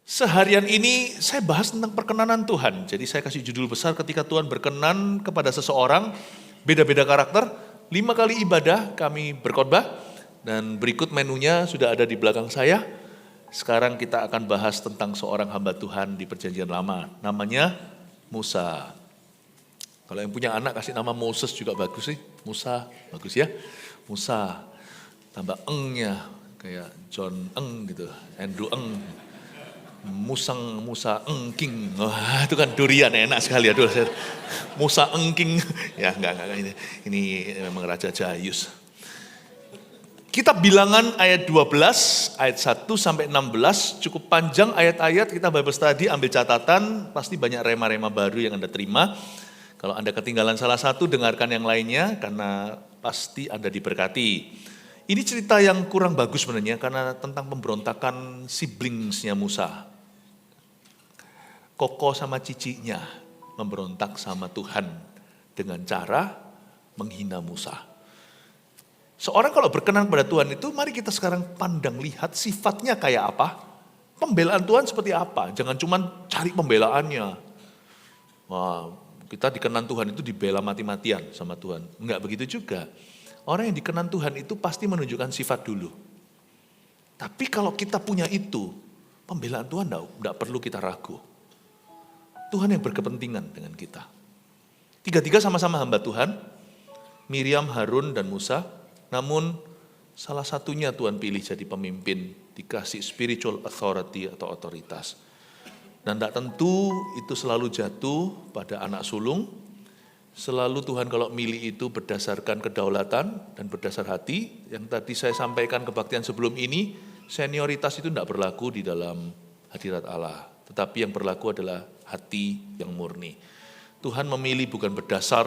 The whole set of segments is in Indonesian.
Seharian ini saya bahas tentang perkenanan Tuhan. Jadi saya kasih judul besar ketika Tuhan berkenan kepada seseorang, beda-beda karakter, 5 kali ibadah kami berkhotbah, dan berikut menunya sudah ada di belakang saya. Sekarang kita akan bahas tentang seorang hamba Tuhan di perjanjian lama, namanya Musa. Kalau yang punya anak kasih nama Moses juga bagus sih, Musa, bagus ya. Musa, tambah engnya, kayak John Eng gitu, Andrew Eng. Musa engking, wah itu kan durian enak sekali aduh. Musa engking, ya enggak ini memang Raja Jayus. Kitab Bilangan ayat 12, ayat 1 sampai 16, cukup panjang ayat-ayat, kita Bible study, ambil catatan, pasti banyak rema-rema baru yang Anda terima. Kalau Anda ketinggalan salah satu, dengarkan yang lainnya, karena pasti Anda diberkati. Ini cerita yang kurang bagus sebenarnya, karena tentang pemberontakan siblingsnya Musa. Koko sama cicinya memberontak sama Tuhan dengan cara menghina Musa. Seorang kalau berkenan pada Tuhan itu, mari kita sekarang pandang lihat sifatnya kayak apa. Pembelaan Tuhan seperti apa, jangan cuma cari pembelaannya. Wah, kita dikenan Tuhan itu dibela mati-matian sama Tuhan. Enggak begitu juga. Orang yang dikenan Tuhan itu pasti menunjukkan sifat dulu. Tapi kalau kita punya itu, pembelaan Tuhan enggak perlu kita ragu. Tuhan yang berkepentingan dengan kita. Tiga-tiga sama-sama hamba Tuhan, Miriam, Harun, dan Musa. Namun salah satunya Tuhan pilih jadi pemimpin, dikasih spiritual authority atau otoritas. Dan tidak tentu itu selalu jatuh pada anak sulung. Selalu Tuhan kalau milih itu berdasarkan kedaulatan dan berdasar hati. Yang tadi saya sampaikan kebaktian sebelum ini, senioritas itu tidak berlaku di dalam hadirat Allah. Tetapi yang berlaku adalah hati yang murni. Tuhan memilih bukan berdasar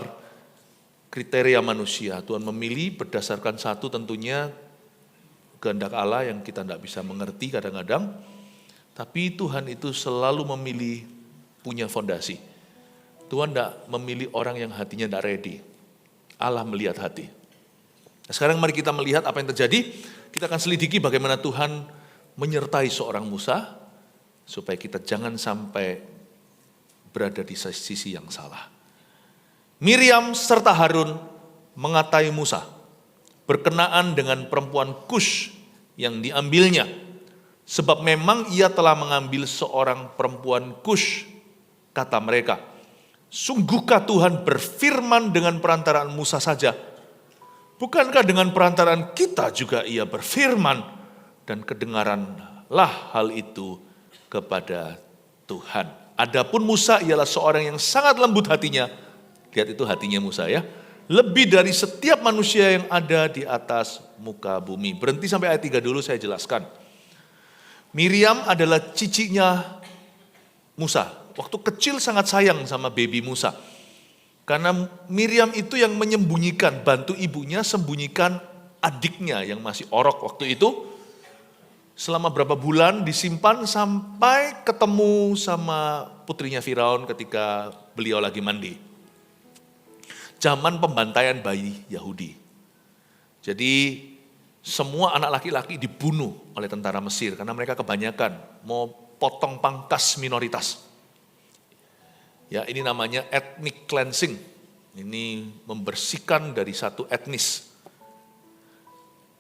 kriteria manusia. Tuhan memilih berdasarkan satu tentunya kehendak Allah yang kita tidak bisa mengerti kadang-kadang. Tapi Tuhan itu selalu memilih punya fondasi. Tuhan tidak memilih orang yang hatinya tidak ready. Allah melihat hati. Nah, sekarang mari kita melihat apa yang terjadi. Kita akan selidiki bagaimana Tuhan menyertai seorang Musa, supaya kita jangan sampai berada di sisi yang salah. Miriam serta Harun mengatai Musa berkenaan dengan perempuan Kush yang diambilnya, sebab memang ia telah mengambil seorang perempuan Kush. Kata mereka, sungguhkah Tuhan berfirman dengan perantaraan Musa saja? Bukankah dengan perantaraan kita juga ia berfirman? Dan kedengaranlah hal itu kepada Tuhan. Adapun Musa ialah seorang yang sangat lembut hatinya. Lihat itu hatinya Musa ya. Lebih dari setiap manusia yang ada di atas muka bumi. Berhenti sampai ayat 3 dulu, saya jelaskan. Miriam adalah cicinya Musa. Waktu kecil sangat sayang sama baby Musa. Karena Miriam itu yang menyembunyikan, bantu ibunya sembunyikan adiknya yang masih orok waktu itu. Selama berapa bulan disimpan sampai ketemu sama putrinya Firaun ketika beliau lagi mandi. Zaman pembantaian bayi Yahudi. Jadi semua anak laki-laki dibunuh oleh tentara Mesir karena mereka kebanyakan mau potong pangkas minoritas. Ya, ini namanya ethnic cleansing. Ini membersihkan dari satu etnis.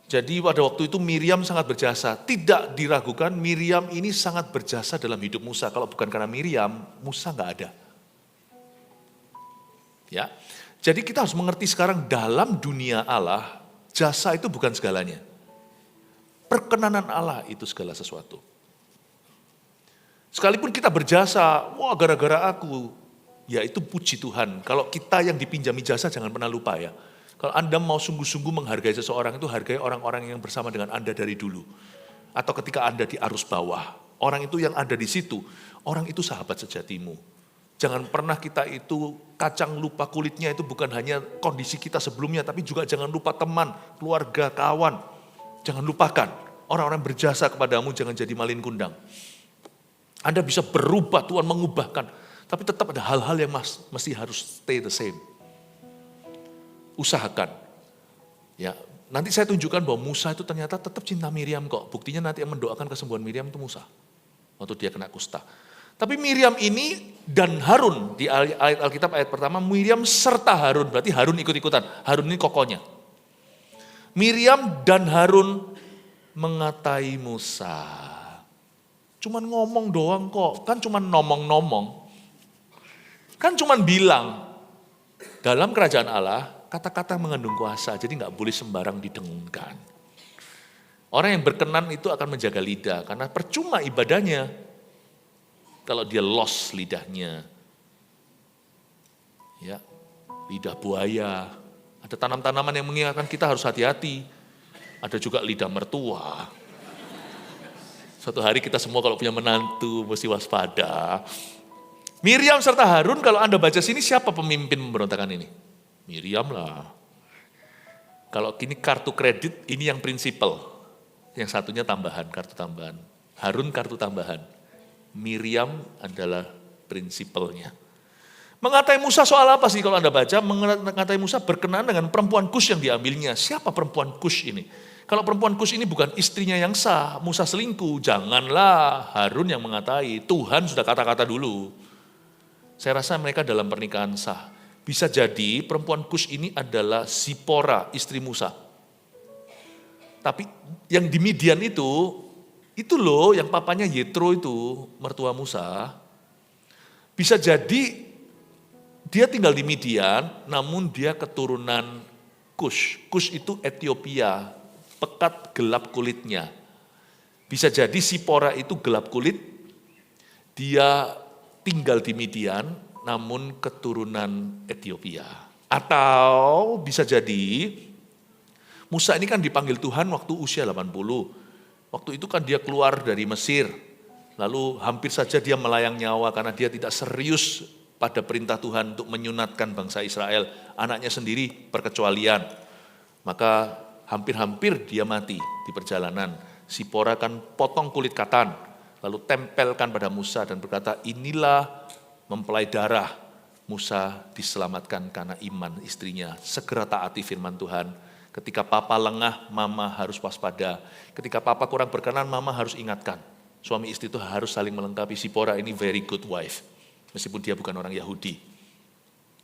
Jadi pada waktu itu Miriam sangat berjasa. Tidak diragukan Miriam ini sangat berjasa dalam hidup Musa. Kalau bukan karena Miriam, Musa nggak ada. Ya, jadi kita harus mengerti sekarang dalam dunia Allah, jasa itu bukan segalanya. Perkenanan Allah itu segala sesuatu. Sekalipun kita berjasa, wah gara-gara aku, ya itu puji Tuhan. Kalau kita yang dipinjami jasa jangan pernah lupa ya. Kalau Anda mau sungguh-sungguh menghargai seseorang itu hargai orang-orang yang bersama dengan Anda dari dulu. Atau ketika Anda di arus bawah, orang itu yang ada di situ, orang itu sahabat sejatimu. Jangan pernah kita itu kacang lupa kulitnya itu bukan hanya kondisi kita sebelumnya, tapi juga jangan lupa teman, keluarga, kawan. Jangan lupakan, orang-orang berjasa kepadamu jangan jadi malin kundang. Anda bisa berubah, Tuhan mengubahkan, tapi tetap ada hal-hal yang mesti harus stay the same. Usahakan. Ya, nanti saya tunjukkan bahwa Musa itu ternyata tetap cinta Miriam kok. Buktinya nanti yang mendoakan kesembuhan Miriam itu Musa. waktu dia kena kusta. Tapi Miriam ini dan Harun, di ayat Alkitab ayat pertama, Miriam serta Harun, berarti Harun ikut-ikutan. Harun ini kokohnya. Miriam dan Harun mengatai Musa. Cuman ngomong doang kok, kan cuman nomong-nomong. Kan cuman bilang, dalam kerajaan Allah, kata-kata mengandung kuasa, jadi gak boleh sembarang didengungkan. Orang yang berkenan itu akan menjaga lidah, karena percuma ibadahnya kalau dia lost lidahnya. Ya, lidah buaya. Ada tanam-tanaman yang mengingatkan kita harus hati-hati. Ada juga lidah mertua. Suatu hari kita semua kalau punya menantu mesti waspada. Miriam serta Harun, kalau Anda baca sini, siapa pemimpin pemberontakan ini? Miriam lah. Kalau kini kartu kredit, ini yang prinsipal. Yang satunya tambahan, kartu tambahan. Harun kartu tambahan. Miriam adalah prinsipalnya. Mengatai Musa soal apa sih kalau Anda baca? Mengatai Musa berkenaan dengan perempuan Kush yang diambilnya. Siapa perempuan Kush ini? Kalau perempuan Kush ini bukan istrinya yang sah, Musa selingkuh, janganlah Harun yang mengatai. Tuhan sudah kata-kata dulu. Saya rasa mereka dalam pernikahan sah. Bisa jadi perempuan Kush ini adalah Zipora, istri Musa. Tapi yang di Midian itu loh yang papanya Yetro itu, mertua Musa. Bisa jadi dia tinggal di Midian, namun dia keturunan Kush. Kush itu Ethiopia, pekat gelap kulitnya. Bisa jadi Zipora itu gelap kulit, dia tinggal di Midian, namun keturunan Ethiopia. Atau bisa jadi Musa ini kan dipanggil Tuhan waktu usia 80. Waktu itu kan dia keluar dari Mesir, lalu hampir saja dia melayang nyawa karena dia tidak serius pada perintah Tuhan untuk menyunatkan bangsa Israel. Anaknya sendiri perkecualian, maka hampir-hampir dia mati di perjalanan. Zipora kan potong kulit katan, lalu tempelkan pada Musa dan berkata, inilah mempelai darah. Musa diselamatkan karena iman istrinya. Segera taati firman Tuhan. Ketika papa lengah, mama harus waspada. Ketika papa kurang berkenan, mama harus ingatkan. Suami istri itu harus saling melengkapi. Zipora ini very good wife, meskipun dia bukan orang Yahudi.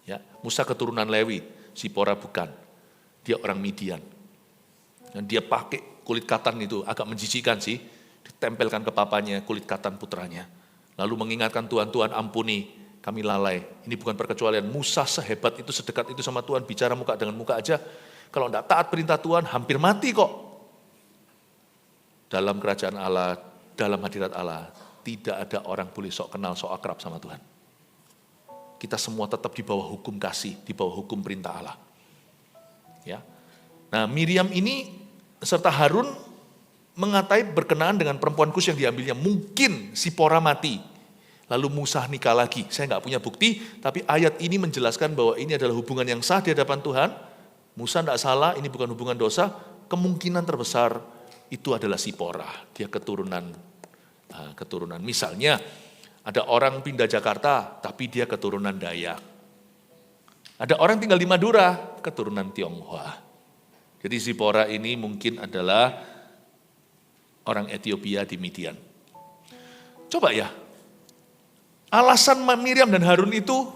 Ya, Musa keturunan Lewi, Zipora bukan. Dia orang Midian. Dan dia pakai kulit katan itu, agak menjijikkan sih. Ditempelkan ke papanya kulit katan putranya. Lalu mengingatkan Tuhan, Tuhan ampuni, kami lalai. Ini bukan perkecualian. Musa sehebat itu, sedekat itu sama Tuhan, bicara muka dengan muka aja. Kalau tidak taat perintah Tuhan, hampir mati kok. Dalam kerajaan Allah, dalam hadirat Allah, tidak ada orang boleh sok kenal, sok akrab sama Tuhan. Kita semua tetap di bawah hukum kasih, di bawah hukum perintah Allah. Ya. Nah, Miriam ini serta Harun mengatai berkenaan dengan perempuan Kush yang diambilnya. Mungkin Zipora mati, lalu Musa nikah lagi. Saya nggak punya bukti, tapi ayat ini menjelaskan bahwa ini adalah hubungan yang sah di hadapan Tuhan. Musa tidak salah, ini bukan hubungan dosa. Kemungkinan terbesar itu adalah Zipora. Dia keturunan. Misalnya ada orang pindah Jakarta, tapi dia keturunan Dayak. Ada orang tinggal di Madura, keturunan Tionghoa. Jadi Zipora ini mungkin adalah orang Ethiopia di Midian. Coba ya, alasan Miriam dan Harun itu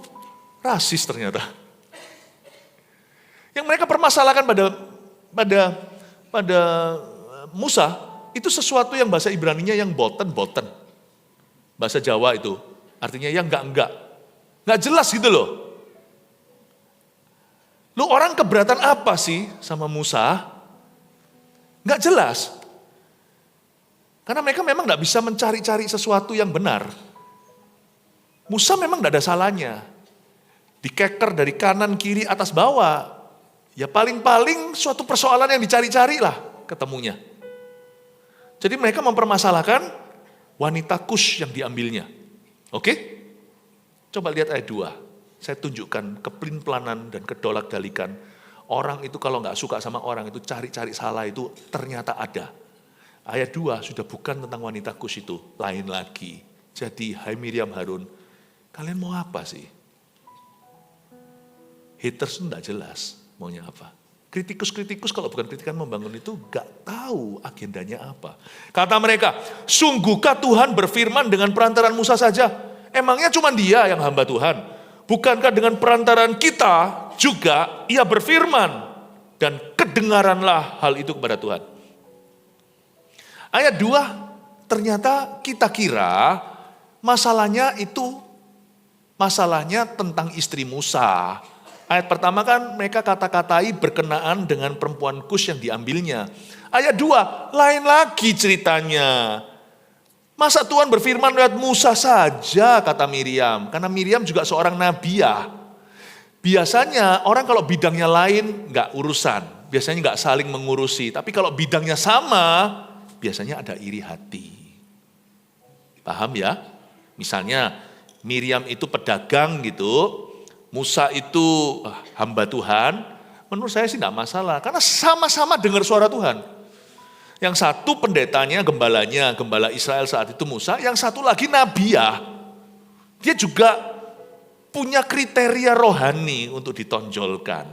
rasis ternyata. Yang mereka permasalahkan pada Musa, itu sesuatu yang bahasa Ibraninya yang boten. Bahasa Jawa itu, artinya yang enggak. Enggak jelas gitu loh. Lu orang keberatan apa sih sama Musa? Enggak jelas. Karena mereka memang enggak bisa mencari-cari sesuatu yang benar. Musa memang enggak ada salahnya. Dikeker dari kanan, kiri, atas, bawah. Ya paling-paling suatu persoalan yang dicari-cari lah ketemunya. Jadi mereka mempermasalahkan wanita Kush yang diambilnya. Oke? Coba lihat ayat 2. Saya tunjukkan kepelin-pelanan dan kedolak-dalikan. Orang itu kalau nggak suka sama orang itu cari-cari salah itu ternyata ada. Ayat 2 sudah bukan tentang wanita Kush itu. Lain lagi. Jadi hai Miriam Harun, kalian mau apa sih? Haters itu nggak jelas. Maunya apa? Kritikus-kritikus kalau bukan kritikan membangun itu gak tahu agendanya apa. Kata mereka, sungguhkah Tuhan berfirman dengan perantaran Musa saja? Emangnya cuma dia yang hamba Tuhan? Bukankah dengan perantaran kita juga ia berfirman? Dan kedengaranlah hal itu kepada Tuhan. Ayat 2, ternyata kita kira masalahnya tentang istri Musa. Ayat pertama kan mereka kata-katai berkenaan dengan perempuan Kus yang diambilnya. Ayat 2, lain lagi ceritanya. Masa Tuhan berfirman lewat Musa saja, kata Miriam. Karena Miriam juga seorang nabiah. Biasanya orang kalau bidangnya lain gak urusan. Biasanya gak saling mengurusi. Tapi kalau bidangnya sama, biasanya ada iri hati. Paham ya? Misalnya Miriam itu pedagang gitu. Musa itu hamba Tuhan, menurut saya sih tidak masalah. Karena sama-sama dengar suara Tuhan. Yang satu pendetanya, gembalanya, gembala Israel saat itu Musa. Yang satu lagi nabiah. Dia juga punya kriteria rohani untuk ditonjolkan.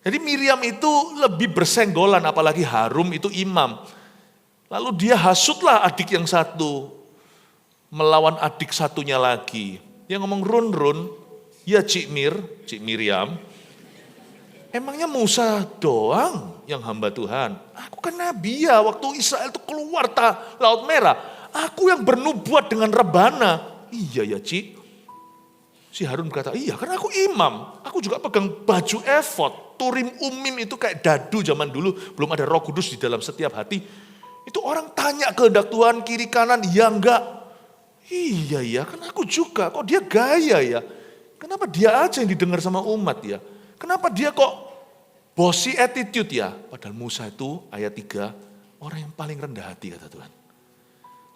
Jadi Miriam itu lebih bersenggolan, apalagi Harum itu imam. Lalu dia hasutlah adik yang satu, melawan adik satunya lagi. Dia ngomong, Run, ya Cik Miriam, emangnya Musa doang yang hamba Tuhan? Aku kan nabi ya, waktu Israel itu keluar Laut Merah. Aku yang bernubuat dengan rebana. Iya ya Cik. Si Harun berkata, iya karena aku imam. Aku juga pegang baju efod. Turim umim itu kayak dadu zaman dulu. Belum ada Roh Kudus di dalam setiap hati. Itu orang tanya kehendak Tuhan kiri kanan, ya enggak. Iya kan aku juga, kok dia gaya ya. Kenapa dia aja yang didengar sama umat ya? Kenapa dia kok bossy attitude ya? Padahal Musa itu ayat 3, orang yang paling rendah hati kata Tuhan.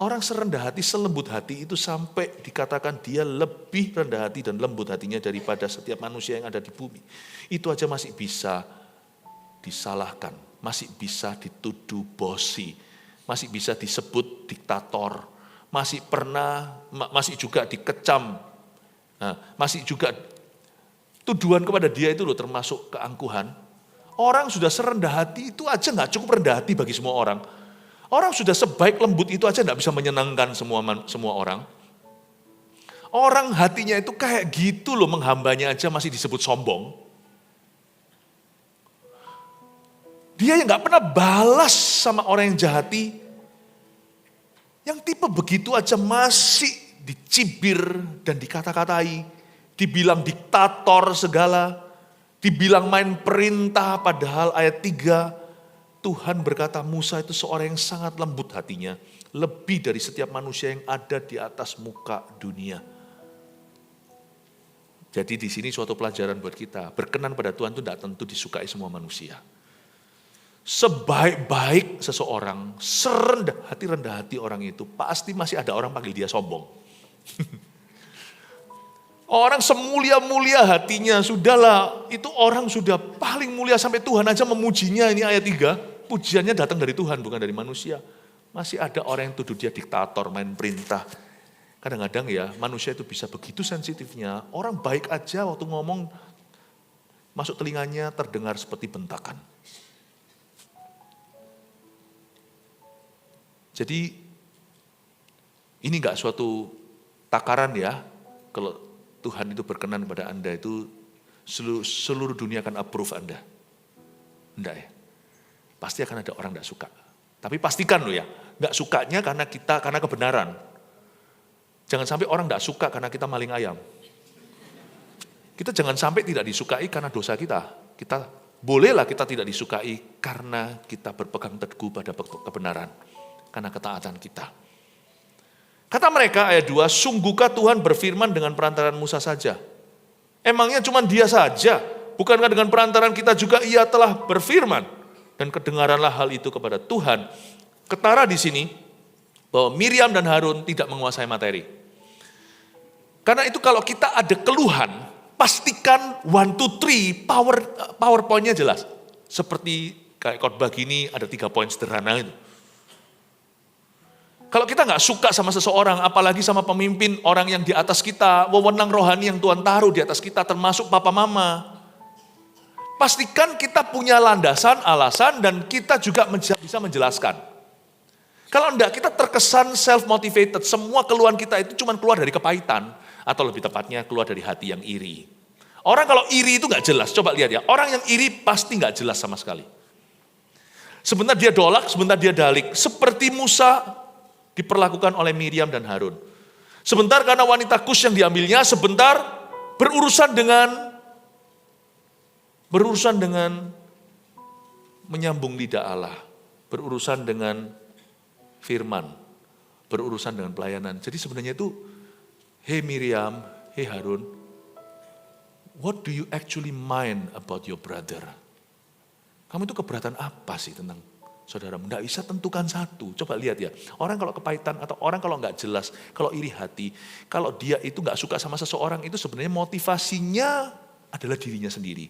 Orang serendah hati, selembut hati itu sampai dikatakan dia lebih rendah hati dan lembut hatinya daripada setiap manusia yang ada di bumi. Itu aja masih bisa disalahkan, masih bisa dituduh bossy, masih bisa disebut diktator, masih juga dikecam. Nah, masih juga tuduhan kepada dia itu loh termasuk keangkuhan. Orang sudah serendah hati itu aja gak cukup rendah hati bagi semua orang. Orang sudah sebaik lembut itu aja gak bisa menyenangkan semua orang. Orang hatinya itu kayak gitu loh, menghambanya aja masih disebut sombong. Dia yang gak pernah balas sama orang yang jahati. Yang tipe begitu aja masih dicibir dan dikata-katai, dibilang diktator segala, dibilang main perintah, padahal ayat 3, Tuhan berkata Musa itu seorang yang sangat lembut hatinya, lebih dari setiap manusia yang ada di atas muka dunia. Jadi di sini suatu pelajaran buat kita, berkenan pada Tuhan itu tidak tentu disukai semua manusia. Sebaik-baik seseorang, rendah hati orang itu, pasti masih ada orang panggil dia sombong. Orang semulia-mulia hatinya, sudahlah, itu orang sudah paling mulia sampai Tuhan aja memujinya, ini ayat 3, pujiannya datang dari Tuhan bukan dari manusia. Masih ada orang yang tuduh dia diktator, main perintah. Kadang-kadang ya manusia itu bisa begitu sensitifnya, orang baik aja waktu ngomong, masuk telinganya terdengar seperti bentakan. Jadi ini enggak suatu takaran ya, kalau Tuhan itu berkenan pada Anda itu seluruh dunia akan approve Anda. Enggak ya. Pasti akan ada orang enggak suka. Tapi pastikan loh ya, enggak sukanya karena kebenaran. Jangan sampai orang enggak suka karena kita maling ayam. Kita jangan sampai tidak disukai karena dosa kita. Bolehlah kita tidak disukai karena kita berpegang teguh pada kebenaran. Karena ketaatan kita. Kata mereka ayat 2, sungguhkah Tuhan berfirman dengan perantaran Musa saja? Emangnya cuma dia saja? Bukankah dengan perantaran kita juga ia telah berfirman? Dan kedengaranlah hal itu kepada Tuhan. Ketara di sini bahwa Miriam dan Harun tidak menguasai materi. Karena itu kalau kita ada keluhan, pastikan 1, 2, 3, PowerPoint-nya jelas. Seperti kayak khotbah gini ada 3 poin sederhana itu. Kalau kita nggak suka sama seseorang, apalagi sama pemimpin, orang yang di atas kita, wewenang rohani yang Tuhan taruh di atas kita, termasuk papa mama. pastikan kita punya landasan, alasan, dan kita juga bisa menjelaskan. Kalau enggak, kita terkesan self-motivated. Semua keluhan kita itu cuma keluar dari kepahitan. Atau lebih tepatnya keluar dari hati yang iri. Orang kalau iri itu nggak jelas, coba lihat ya. Orang yang iri pasti nggak jelas sama sekali. Sebentar dia dolak, sebentar dia dalik. Seperti Musa diperlakukan oleh Miriam dan Harun. Sebentar karena wanita Kus yang diambilnya, sebentar berurusan dengan menyambung lidah Allah. Berurusan dengan firman. Berurusan dengan pelayanan. Jadi sebenarnya itu, hey Miriam, hey Harun, what do you actually mind about your brother? Kamu itu keberatan apa sih tentang saudaramu? Nggak bisa tentukan satu. Coba lihat ya. Orang kalau kepahitan atau orang kalau nggak jelas, kalau iri hati, kalau dia itu nggak suka sama seseorang itu sebenarnya motivasinya adalah dirinya sendiri.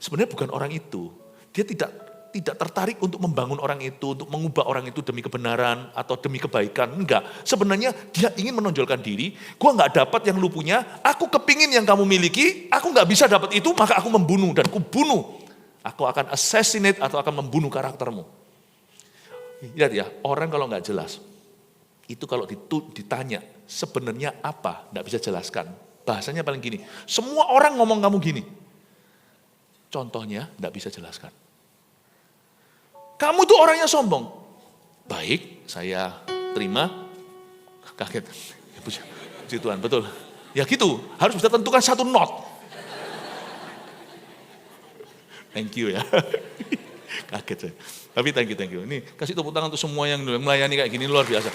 Sebenarnya bukan orang itu. Dia tidak tertarik untuk membangun orang itu, untuk mengubah orang itu demi kebenaran atau demi kebaikan. Enggak. Sebenarnya dia ingin menonjolkan diri. Gua nggak dapat yang lu punya. Aku kepingin yang kamu miliki. Aku nggak bisa dapat itu, maka aku membunuh dan aku bunuh. Aku akan assassinate atau akan membunuh karaktermu. Lihat ya, orang kalau nggak jelas, itu kalau ditanya sebenarnya apa, nggak bisa jelaskan. Bahasanya paling gini, semua orang ngomong kamu gini. Contohnya nggak bisa jelaskan. Kamu tuh orangnya sombong. Baik, saya terima. Kaget. Ya, puji Tuhan, betul. Ya gitu, harus bisa tentukan satu not. Thank you ya. Kaget saya. Tapi thank you. Ini kasih tepuk tangan untuk semua yang melayani kayak gini, luar biasa.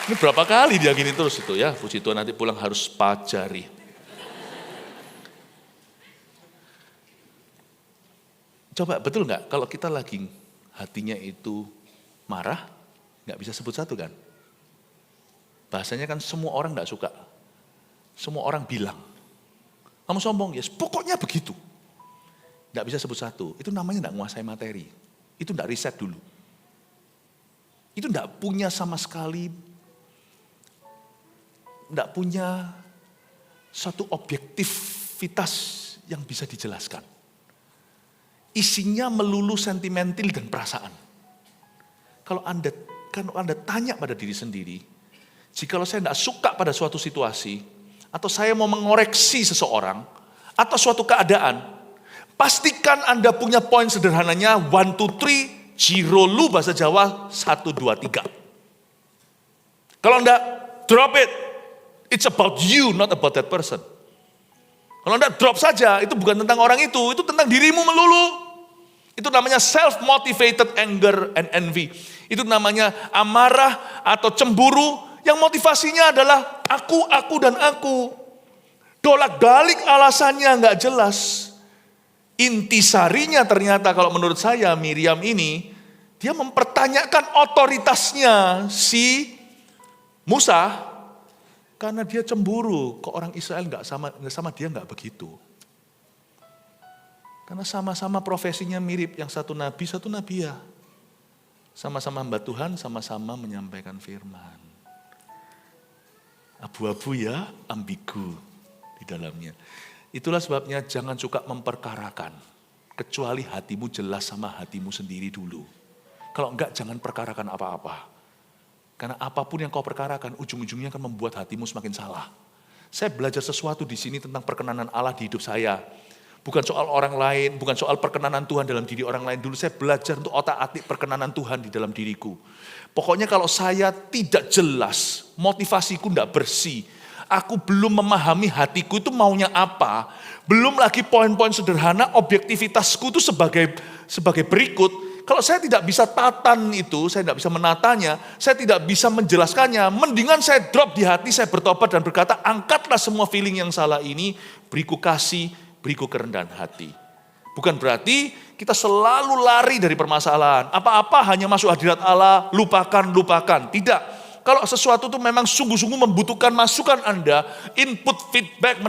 Ini berapa kali dia gini terus itu ya. Puji Tuhan, nanti pulang harus pajari. Coba betul nggak kalau kita lagi hatinya itu marah, nggak bisa sebut satu kan? Bahasanya kan semua orang nggak suka. Semua orang bilang, kamu sombong, ya pokoknya begitu. Nggak bisa sebut satu, itu namanya nggak menguasai materi. Itu nggak riset dulu. Itu nggak punya sama sekali, nggak punya satu objektivitas yang bisa dijelaskan. Isinya melulu sentimental dan perasaan. Kalau Anda tanya pada diri sendiri, jikalau saya nggak suka pada suatu situasi, atau saya mau mengoreksi seseorang, atau suatu keadaan, pastikan Anda punya poin sederhananya, 1, 2, 3, jirolu bahasa Jawa, 1, 2, 3. Kalau enggak, drop it. It's about you, not about that person. Kalau enggak, drop saja. Itu bukan tentang orang itu tentang dirimu melulu. Itu namanya self-motivated anger and envy. Itu namanya amarah atau cemburu yang motivasinya adalah aku, dan aku. Dolak-dalik alasannya enggak jelas. Intisarinya ternyata kalau menurut saya Miriam ini, dia mempertanyakan otoritasnya si Musa, karena dia cemburu, kok orang Israel nggak sama dia nggak begitu. Karena sama-sama profesinya mirip, yang satu nabi ya. Sama-sama hamba Tuhan, sama-sama menyampaikan firman. Abu-abu ya, ambigu di dalamnya. Itulah sebabnya jangan suka memperkarakan. Kecuali hatimu jelas sama hatimu sendiri dulu. Kalau enggak, jangan perkarakan apa-apa. Karena apapun yang kau perkarakan, ujung-ujungnya akan membuat hatimu semakin salah. Saya belajar sesuatu di sini tentang perkenanan Allah di hidup saya. Bukan soal orang lain, bukan soal perkenanan Tuhan dalam diri orang lain. Dulu saya belajar untuk otak-atik perkenanan Tuhan di dalam diriku. Pokoknya kalau saya tidak jelas, motivasiku enggak bersih, aku belum memahami hatiku itu maunya apa. Belum lagi poin-poin sederhana, objektivitasku itu sebagai berikut. Kalau saya tidak bisa tatan itu, saya tidak bisa menatanya, saya tidak bisa menjelaskannya, mendingan saya drop di hati, saya bertobat dan berkata, angkatlah semua feeling yang salah ini, beriku kasih, beriku kerendahan hati. Bukan berarti kita selalu lari dari permasalahan. Apa-apa hanya masuk hadirat Allah, lupakan. Tidak. Kalau sesuatu itu memang sungguh-sungguh membutuhkan masukan Anda, input, feedback,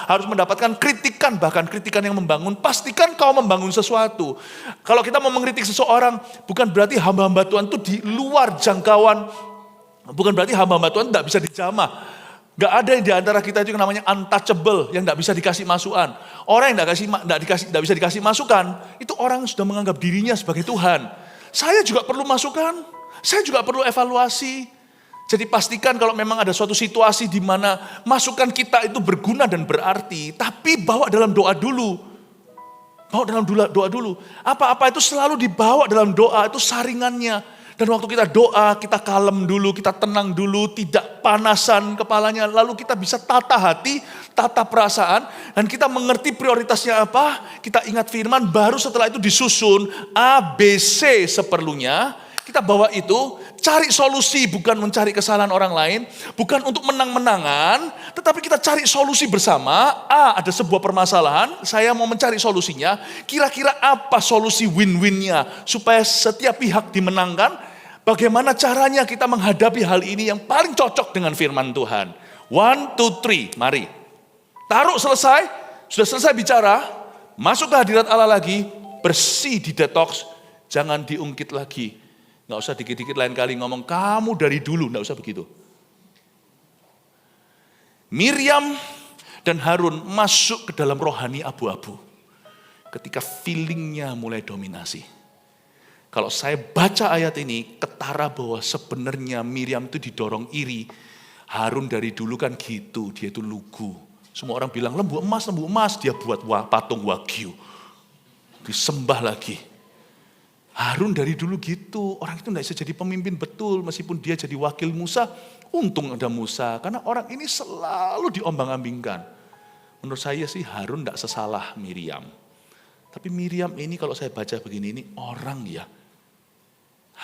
harus mendapatkan kritikan, bahkan kritikan yang membangun, pastikan kau membangun sesuatu. Kalau kita mau mengkritik seseorang, bukan berarti hamba-hamba Tuhan itu di luar jangkauan, bukan berarti hamba-hamba Tuhan tidak bisa dijamah. Gak ada yang di antara kita itu yang namanya untouchable, yang gak bisa dikasih masukan. Orang yang gak bisa dikasih masukan, itu orang yang sudah menganggap dirinya sebagai Tuhan. Saya juga perlu masukan, saya juga perlu evaluasi. Jadi pastikan kalau memang ada suatu situasi di mana masukan kita itu berguna dan berarti, tapi bawa dalam doa dulu. Bawa dalam doa dulu. Apa-apa itu selalu dibawa dalam doa, itu saringannya. Dan waktu kita doa, kita kalem dulu, kita tenang dulu, tidak panasan kepalanya. Lalu kita bisa tata hati, tata perasaan, dan kita mengerti prioritasnya apa. Kita ingat firman, baru setelah itu disusun A, B, C seperlunya. Kita bawa itu, cari solusi, bukan mencari kesalahan orang lain, bukan untuk menang-menangan, tetapi kita cari solusi bersama. A, ada sebuah permasalahan, saya mau mencari solusinya, kira-kira apa solusi win-winnya, supaya setiap pihak dimenangkan. Bagaimana caranya kita menghadapi hal ini yang paling cocok dengan firman Tuhan. 1, 2, 3, mari. Taruh selesai, sudah selesai bicara, masuk ke hadirat Allah lagi, bersih di detox, jangan diungkit lagi. Nggak usah dikit-dikit lain kali ngomong, kamu dari dulu, nggak usah begitu. Miriam dan Harun masuk ke dalam rohani abu-abu. Ketika feelingnya mulai dominasi. Kalau saya baca ayat ini, ketara bahwa sebenarnya Miriam itu didorong iri. Harun dari dulu kan gitu, dia itu lugu. Semua orang bilang lembu emas, dia buat patung wagyu. Disembah lagi. Harun dari dulu gitu, orang itu tidak bisa jadi pemimpin betul, meskipun dia jadi wakil Musa, untung ada Musa, karena orang ini selalu diombang-ambingkan. Menurut saya sih Harun tidak sesalah Miriam. Tapi Miriam ini kalau saya baca begini, ini orang ya,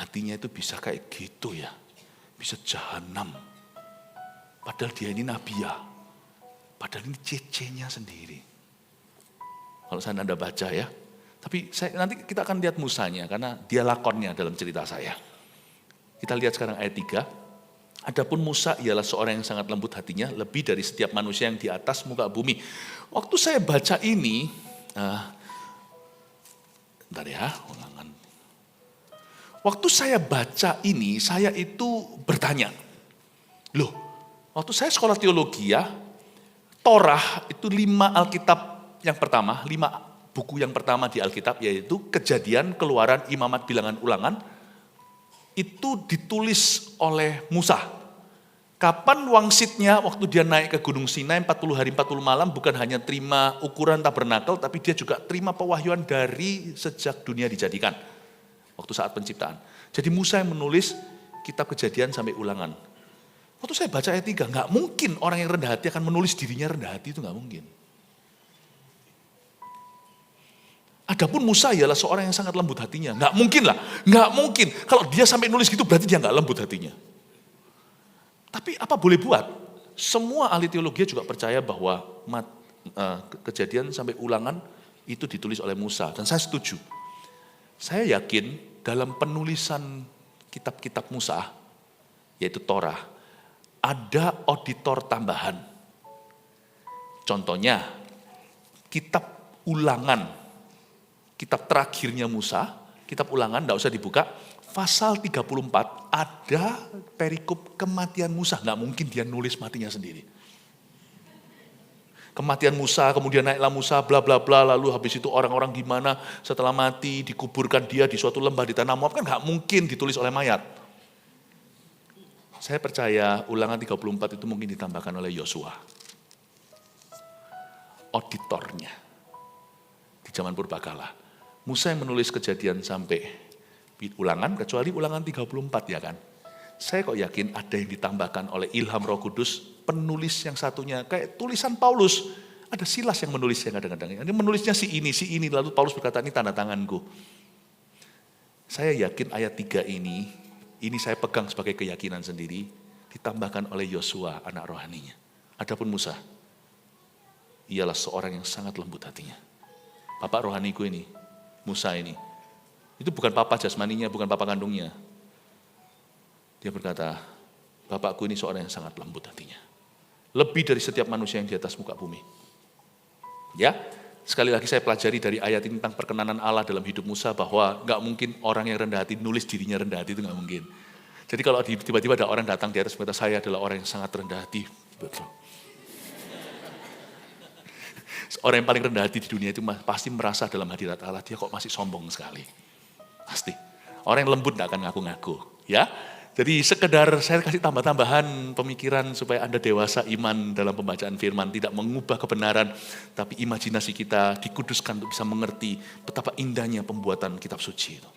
hatinya itu bisa kayak gitu ya, bisa jahanam. Padahal dia ini nabi ya, padahal ini cecenya sendiri. Kalau saya Anda baca ya, tapi nanti kita akan lihat Musanya, karena dia lakonnya dalam cerita saya. Kita lihat sekarang ayat 3. Adapun Musa ialah seorang yang sangat lembut hatinya, lebih dari setiap manusia yang di atas muka bumi. Waktu saya baca ini, bentar ya, ulangan. Waktu saya baca ini, saya itu bertanya, loh, waktu saya sekolah teologi ya, Torah itu 5 Alkitab yang pertama, 5 buku yang pertama di Alkitab, yaitu Kejadian, Keluaran, Imamat, Bilangan, Ulangan, itu ditulis oleh Musa. Kapan wangsitnya waktu dia naik ke Gunung Sinai 40 hari 40 malam, bukan hanya terima ukuran tabernakel, tapi dia juga terima pewahyuan dari sejak dunia dijadikan. Waktu saat penciptaan. Jadi Musa yang menulis kitab Kejadian sampai Ulangan. Waktu saya baca ayat 3, nggak mungkin orang yang rendah hati akan menulis dirinya rendah hati, itu nggak mungkin. Adapun Musa ialah seorang yang sangat lembut hatinya. Nggak mungkin lah, nggak mungkin. Kalau dia sampai nulis gitu berarti dia nggak lembut hatinya. Tapi apa boleh buat? Semua ahli teologi juga percaya bahwa Kejadian sampai Ulangan itu ditulis oleh Musa. Dan saya setuju. Saya yakin dalam penulisan kitab-kitab Musa, yaitu Torah, ada auditor tambahan. Contohnya, kitab Ulangan, kitab terakhirnya Musa, kitab Ulangan, tidak usah dibuka, pasal 34 ada perikop kematian Musa. Nggak mungkin dia nulis matinya sendiri. Kematian Musa, kemudian naiklah Musa, bla bla bla, lalu habis itu orang-orang gimana setelah mati dikuburkan dia di suatu lembah di tanah Moab, kan nggak mungkin ditulis oleh mayat. Saya percaya Ulangan 34 itu mungkin ditambahkan oleh Yosua, auditornya di zaman purbakala. Musa yang menulis Kejadian sampai Ulangan, kecuali Ulangan 34 ya kan. Saya kok yakin ada yang ditambahkan oleh ilham Roh Kudus, penulis yang satunya, kayak tulisan Paulus. Ada Silas yang menulisnya kadang-kadang. Ini menulisnya si ini, lalu Paulus berkata, ini tanda tanganku. Saya yakin ayat 3 ini saya pegang sebagai keyakinan sendiri, ditambahkan oleh Yosua, anak rohaninya. Adapun Musa, ialah seorang yang sangat lembut hatinya. Bapak rohaniku ini, Musa ini, itu bukan papa jasmaninya, bukan papa kandungnya. Dia berkata, bapakku ini seorang yang sangat lembut hatinya. Lebih dari setiap manusia yang di atas muka bumi. Ya, sekali lagi saya pelajari dari ayat ini tentang perkenanan Allah dalam hidup Musa, bahwa gak mungkin orang yang rendah hati nulis dirinya rendah hati, itu gak mungkin. Jadi kalau tiba-tiba ada orang datang di atas berkata, saya adalah orang yang sangat rendah hati, betul. Orang yang paling rendah hati di dunia itu pasti merasa dalam hadirat Allah, dia kok masih sombong sekali. Pasti. Orang yang lembut tidak akan ngaku-ngaku. Ya. Jadi sekedar saya kasih tambah-tambahan pemikiran supaya Anda dewasa iman dalam pembacaan firman. Tidak mengubah kebenaran, tapi imajinasi kita dikuduskan untuk bisa mengerti betapa indahnya pembuatan kitab suci itu.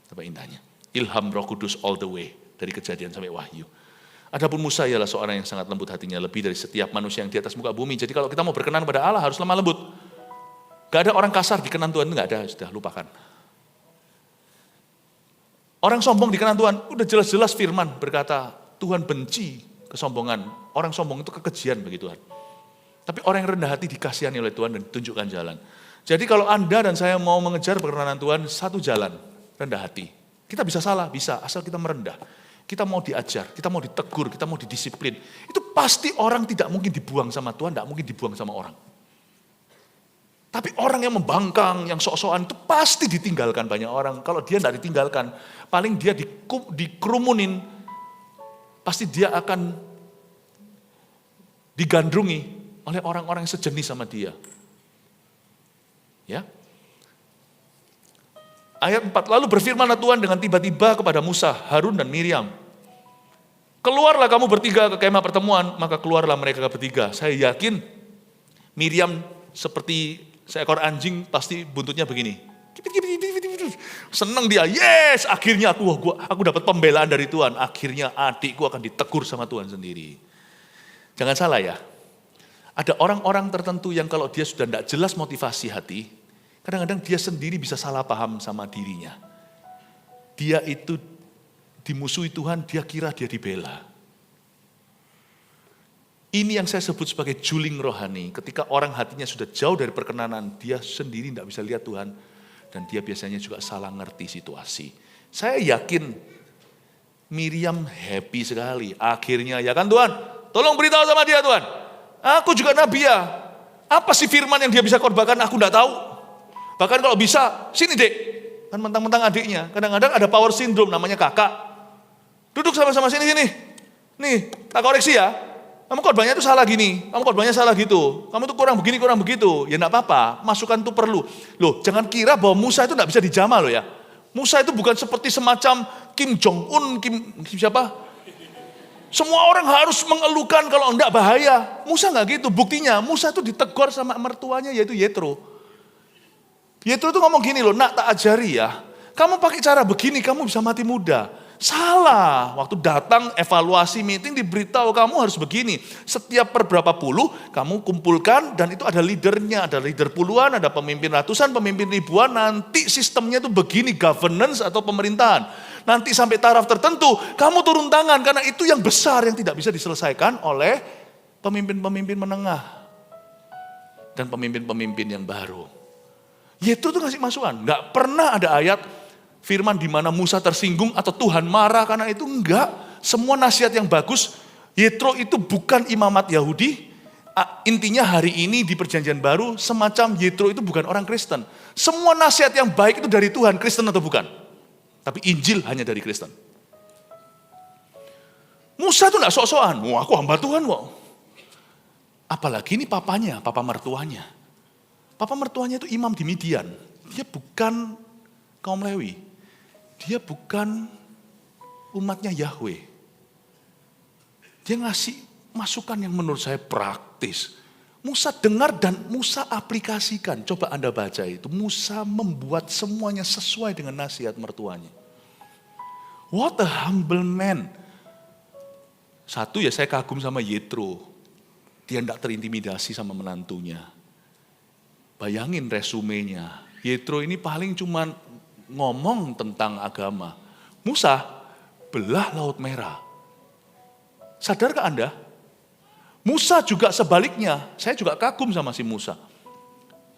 Betapa indahnya. Ilham Roh Kudus all the way. Dari Kejadian sampai Wahyu. Adapun Musa ialah seorang yang sangat lembut hatinya, lebih dari setiap manusia yang di atas muka bumi. Jadi kalau kita mau berkenan pada Allah harus lemah lembut. Gak ada orang kasar dikenan Tuhan, gak ada, sudah lupakan. Orang sombong dikenan Tuhan, udah jelas-jelas firman berkata, Tuhan benci kesombongan. Orang sombong itu kekejian bagi Tuhan. Tapi orang yang rendah hati dikasihani oleh Tuhan dan ditunjukkan jalan. Jadi kalau Anda dan saya mau mengejar perkenanan Tuhan, satu jalan, rendah hati. Kita bisa salah, bisa, asal kita merendah. Kita mau diajar, kita mau ditegur, kita mau didisiplin. Itu pasti orang tidak mungkin dibuang sama Tuhan, tidak mungkin dibuang sama orang. Tapi orang yang membangkang, yang sok-sokan itu pasti ditinggalkan banyak orang. Kalau dia tidak ditinggalkan, paling dia dikerumunin, pasti dia akan digandrungi oleh orang-orang yang sejenis sama dia. Ya. Ayat 4, lalu berfirmanlah Tuhan dengan tiba-tiba kepada Musa, Harun dan Miriam. Keluarlah kamu bertiga ke kemah pertemuan, maka keluarlah mereka bertiga. Saya yakin Miriam seperti seekor anjing pasti buntutnya begini. Senang dia, yes akhirnya aku dapat pembelaan dari Tuhan. Akhirnya adikku akan ditegur sama Tuhan sendiri. Jangan salah ya, ada orang-orang tertentu yang kalau dia sudah tidak jelas motivasi hati, kadang-kadang dia sendiri bisa salah paham sama dirinya. Dia itu dimusuhi Tuhan, dia kira dia dibela. Ini yang saya sebut sebagai juling rohani. Ketika orang hatinya sudah jauh dari perkenanan, dia sendiri tidak bisa lihat Tuhan. Dan dia biasanya juga salah ngerti situasi. Saya yakin Miriam happy sekali. Akhirnya, ya kan Tuhan, tolong beritahu sama dia Tuhan. Aku juga nabi ya. Apa sih firman yang dia bisa korbankan, aku tidak tahu. Bahkan kalau bisa, sini dek. Kan mentang-mentang adiknya. Kadang-kadang ada power syndrome namanya kakak. Duduk sama-sama sini. Nih, tak koreksi ya. Kamu korbannya itu salah gini. Kamu korbannya salah gitu. Kamu tuh kurang begini, kurang begitu. Ya enggak apa-apa, masukan itu perlu. Loh, jangan kira bahwa Musa itu enggak bisa dijamah loh ya. Musa itu bukan seperti semacam Kim Jong-un, siapa? Semua orang harus mengeluhkan kalau enggak bahaya. Musa enggak gitu. Buktinya, Musa itu ditegur sama mertuanya yaitu Yetro. Yetro itu ngomong gini loh, nak tak ajari ya. Kamu pakai cara begini, kamu bisa mati muda. Salah, waktu datang evaluasi meeting diberitahu kamu harus begini. Setiap per berapa puluh kamu kumpulkan dan itu ada leadernya. Ada leader puluhan, ada pemimpin ratusan, pemimpin ribuan. Nanti sistemnya itu begini, governance atau pemerintahan. Nanti sampai taraf tertentu kamu turun tangan karena itu yang besar yang tidak bisa diselesaikan oleh pemimpin-pemimpin menengah. Dan pemimpin-pemimpin yang baru. Yaitu tuh ngasih masukan. Gak pernah ada ayat firman di mana Musa tersinggung atau Tuhan marah karena itu enggak. Semua nasihat yang bagus. Yetro itu bukan imamat Yahudi. Intinya hari ini di perjanjian baru semacam Yetro itu bukan orang Kristen. Semua nasihat yang baik itu dari Tuhan, Kristen atau bukan. Tapi Injil hanya dari Kristen. Musa itu enggak sok-sokan. Wah, aku hamba Tuhan kok. Apalagi ini papanya, papa mertuanya. Papa mertuanya itu imam di Midian. Dia bukan kaum Lewi. Dia bukan umatnya Yahweh. Dia ngasih masukan yang menurut saya praktis. Musa dengar dan Musa aplikasikan. Coba Anda baca itu. Musa membuat semuanya sesuai dengan nasihat mertuanya. What a humble man. Satu ya saya kagum sama Yetro. Dia tidak terintimidasi sama menantunya. Bayangin resumenya. Yetro ini paling cuman ngomong tentang agama. Musa belah Laut Merah. Sadarkah Anda? Musa juga sebaliknya. Saya juga kagum sama si Musa.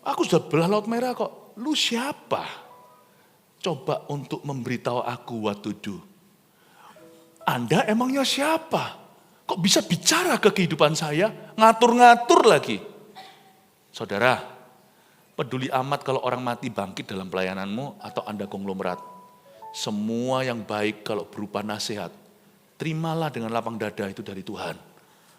Aku sudah belah Laut Merah kok. Lu siapa? Coba untuk memberitahu aku what to do. Anda emangnya siapa? Kok bisa bicara ke kehidupan saya? Ngatur-ngatur lagi. Saudara, peduli amat kalau orang mati bangkit dalam pelayananmu atau Anda konglomerat. Semua yang baik kalau berupa nasihat, terimalah dengan lapang dada itu dari Tuhan.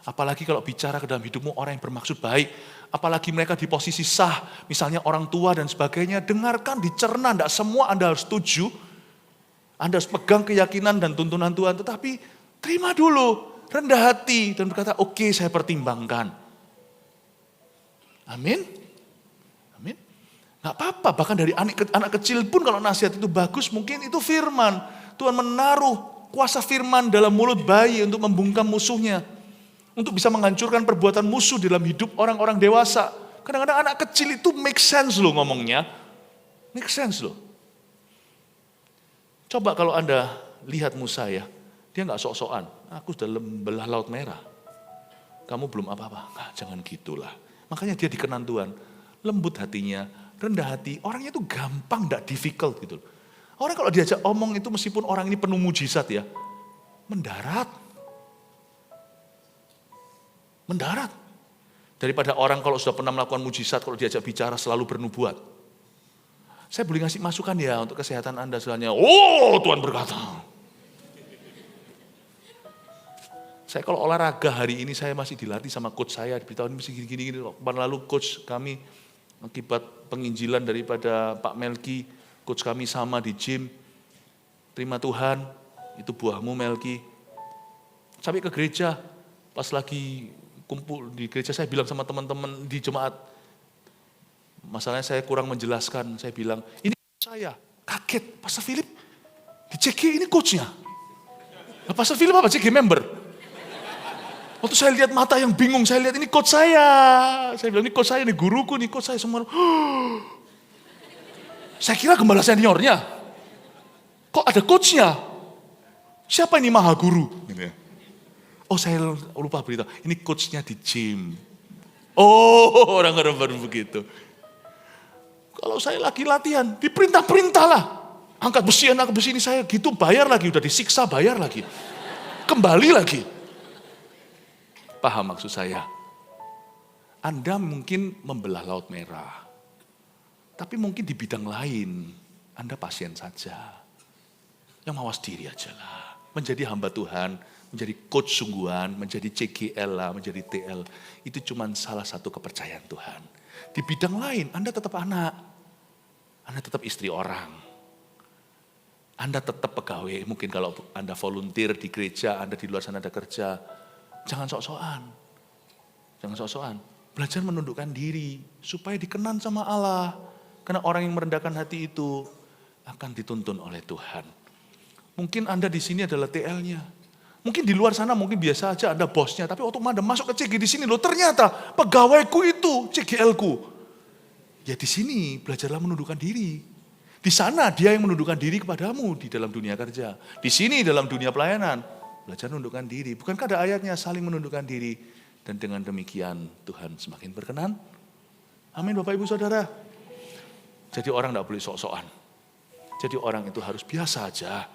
Apalagi kalau bicara ke dalam hidupmu orang yang bermaksud baik. Apalagi mereka di posisi sah, misalnya orang tua dan sebagainya. Dengarkan, dicerna, tidak semua Anda harus setuju. Anda harus pegang keyakinan dan tuntunan Tuhan. Tetapi terima dulu, rendah hati dan berkata, oke, saya pertimbangkan. Amin. Amin. Gak apa-apa, bahkan dari anak kecil pun kalau nasihat itu bagus, mungkin itu firman. Tuhan menaruh kuasa firman dalam mulut bayi untuk membungkam musuhnya. Untuk bisa menghancurkan perbuatan musuh dalam hidup orang-orang dewasa. Kadang-kadang anak kecil itu make sense loh ngomongnya. Make sense loh. Coba kalau Anda lihat Musa ya, dia gak sok-sokan. Aku sudah belah Laut Merah. Kamu belum apa-apa. Nah, jangan gitulah. Makanya dia dikenan Tuhan. Lembut hatinya, rendah hati. Orangnya itu gampang, gak difficult gitu. Orang kalau diajak omong itu meskipun orang ini penuh mujizat ya, mendarat. Mendarat. Daripada orang kalau sudah pernah melakukan mujizat, kalau diajak bicara selalu bernubuat. Saya boleh ngasih masukan ya untuk kesehatan Anda soalnya. Oh, Tuhan berkata. Saya kalau olahraga hari ini saya masih dilatih sama coach saya. Diberitahu ini mesti gini-gini. Kemarin lalu coach kami akibat penginjilan daripada Pak Melki. Coach kami sama di gym. Terima Tuhan, itu buahmu Melki. Sampai ke gereja, pas lagi kumpul di gereja saya bilang sama teman-teman di jemaat, masalahnya saya kurang menjelaskan, saya bilang, ini saya, kaget, Pastor Philip, di CG ini coachnya. Nah, Pastor Philip apa CG member? Waktu saya lihat mata yang bingung, saya lihat ini coach saya. Saya bilang, ini coach saya, ini guruku, ini coach saya semua. Saya kira gembala seniornya. Kok ada coachnya? Siapa ini maha guru? Gitu ya. Oh saya lupa berita, ini coachnya di gym. Oh orang-orang baru begitu. Kalau saya lagi latihan, diperintah-perintah lah. Angkat besi ini saya gitu, bayar lagi, udah disiksa bayar lagi. Kembali lagi. Paham maksud saya? Anda mungkin membelah Laut Merah. Tapi mungkin di bidang lain, Anda pasien saja. Yang mawas diri aja lah. Menjadi hamba Tuhan, menjadi coach sungguhan, menjadi CGL lah, menjadi TL. Itu cuma salah satu kepercayaan Tuhan. Di bidang lain, Anda tetap anak. Anda tetap istri orang. Anda tetap pegawai. Mungkin kalau Anda volunteer di gereja, Anda di luar sana ada kerja. Jangan sok-sokan. Jangan sok-sokan. Belajar menundukkan diri. Supaya dikenan sama Allah. Karena orang yang merendahkan hati itu akan dituntun oleh Tuhan. Mungkin Anda di sini adalah TL-nya. Mungkin di luar sana mungkin biasa aja Anda bosnya. Tapi waktu Anda masuk ke CG di sini loh, ternyata pegawaiku itu CGL-ku. Ya di sini belajarlah menundukkan diri. Di sana dia yang menundukkan diri kepadamu di dalam dunia kerja. Di sini dalam dunia pelayanan. Belajar menundukkan diri. Bukankah ada ayatnya saling menundukkan diri. Dan dengan demikian Tuhan semakin berkenan. Amin Bapak Ibu Saudara. Jadi orang tidak boleh sok-sokan. Jadi orang itu harus biasa aja.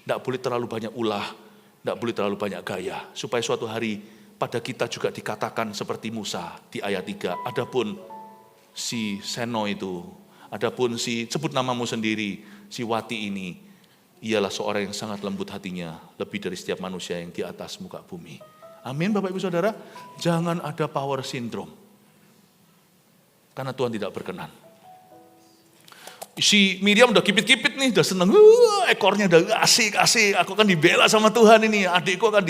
Tidak boleh terlalu banyak ulah. Tidak boleh terlalu banyak gaya. Supaya suatu hari pada kita juga dikatakan seperti Musa di ayat 3. Adapun si Seno itu, adapun si sebut namamu sendiri, si Wati ini, ialah seorang yang sangat lembut hatinya. Lebih dari setiap manusia yang di atas muka bumi. Amin Bapak Ibu Saudara. Jangan ada power syndrome. Karena Tuhan tidak berkenan. Si Miriam udah kipit-kipit nih, udah seneng, ekornya udah asik, aku kan dibela sama Tuhan ini, adikku akan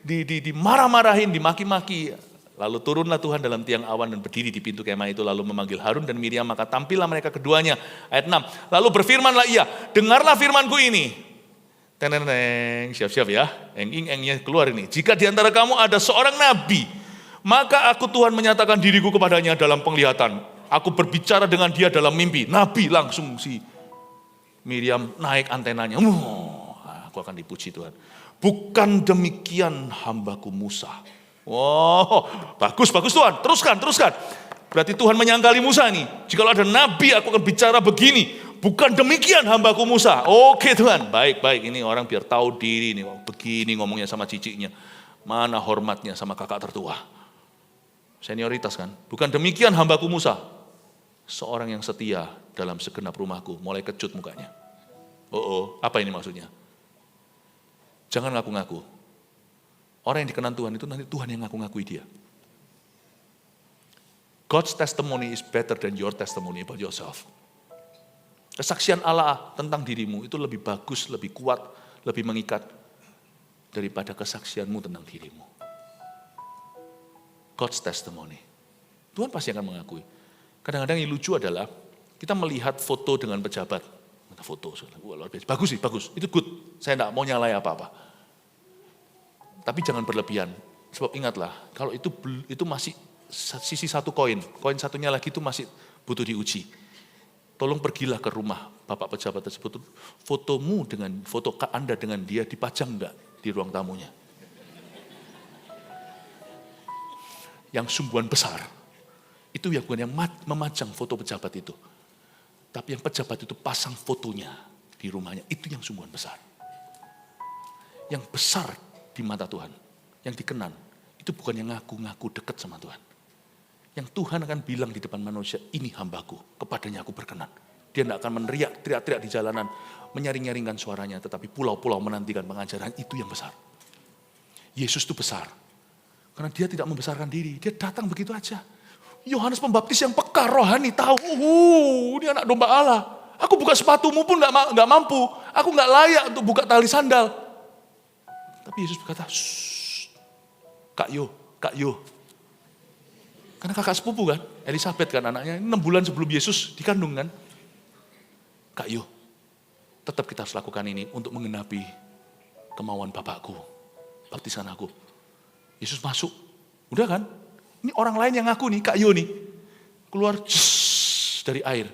dimarah-marahin, dimaki-maki. Lalu turunlah Tuhan dalam tiang awan dan berdiri di pintu kemah itu, lalu memanggil Harun dan Miriam, maka tampillah mereka keduanya. Ayat 6, lalu berfirmanlah ia, dengarlah firmanku ini. Teneng, siap-siap ya, eng-engnya keluar ini. Jika di antara kamu ada seorang nabi, maka aku Tuhan menyatakan diriku kepadanya dalam penglihatan. Aku berbicara dengan dia dalam mimpi. Nabi langsung si Miriam naik antenanya. Aku akan dipuji Tuhan. Bukan demikian hambaku Musa. Wow, bagus Tuhan. Teruskan. Berarti Tuhan menyangkali Musa nih. Jika ada nabi aku akan bicara begini. Bukan demikian hambaku Musa. Oke Tuhan, baik. Ini orang biar tahu diri nih. Begini ngomongnya sama ciciknya. Mana hormatnya sama kakak tertua. Senioritas kan. Bukan demikian hambaku Musa. Seorang yang setia dalam segenap rumahku. Mulai kecut mukanya. Apa ini maksudnya? Jangan ngaku-ngaku. Orang yang dikenan Tuhan itu nanti Tuhan yang ngaku-ngakui dia. God's testimony is better than your testimony about yourself. Kesaksian Allah tentang dirimu itu lebih bagus, lebih kuat, lebih mengikat daripada kesaksianmu tentang dirimu. God's testimony. Tuhan pasti akan mengakui. Kadang-kadang yang lucu adalah kita melihat foto dengan pejabat. Foto, luar biasa. Bagus sih, bagus. Itu good. Saya tidak mau nyalai apa-apa. Tapi jangan berlebihan. Sebab ingatlah, kalau itu masih sisi satu koin. Koin satunya lagi itu masih butuh diuji. Tolong pergilah ke rumah Bapak pejabat tersebut. Fotomu dengan, foto Anda dengan dia dipajang enggak di ruang tamunya? Yang sungguhan besar. Itu yang bukan yang memajang foto pejabat itu. Tapi yang pejabat itu pasang fotonya di rumahnya, itu yang sungguhan besar. Yang besar di mata Tuhan, yang dikenan, itu bukan yang ngaku-ngaku dekat sama Tuhan. Yang Tuhan akan bilang di depan manusia, ini hambaku, kepadanya aku berkenan. Dia tidak akan meneriak, teriak-teriak di jalanan, menyaring-nyaringkan suaranya, tetapi pulau-pulau menantikan pengajaran, itu yang besar. Yesus itu besar, karena dia tidak membesarkan diri, dia datang begitu aja. Yohanes Pembaptis yang peka rohani tahu, ini anak domba Allah. Aku buka sepatumu pun nggak mampu. Aku nggak layak untuk buka tali sandal. Tapi Yesus berkata, Kak Yo. Karena kakak sepupu kan, Elisabeth kan anaknya, 6 bulan sebelum Yesus dikandung kan. Kak Yo, tetap kita harus lakukan ini untuk mengenapi kemauan Bapakku, baptisan aku. Yesus masuk, udah kan? Ini orang lain yang ngaku nih, Kak Yo nih. Keluar dari air.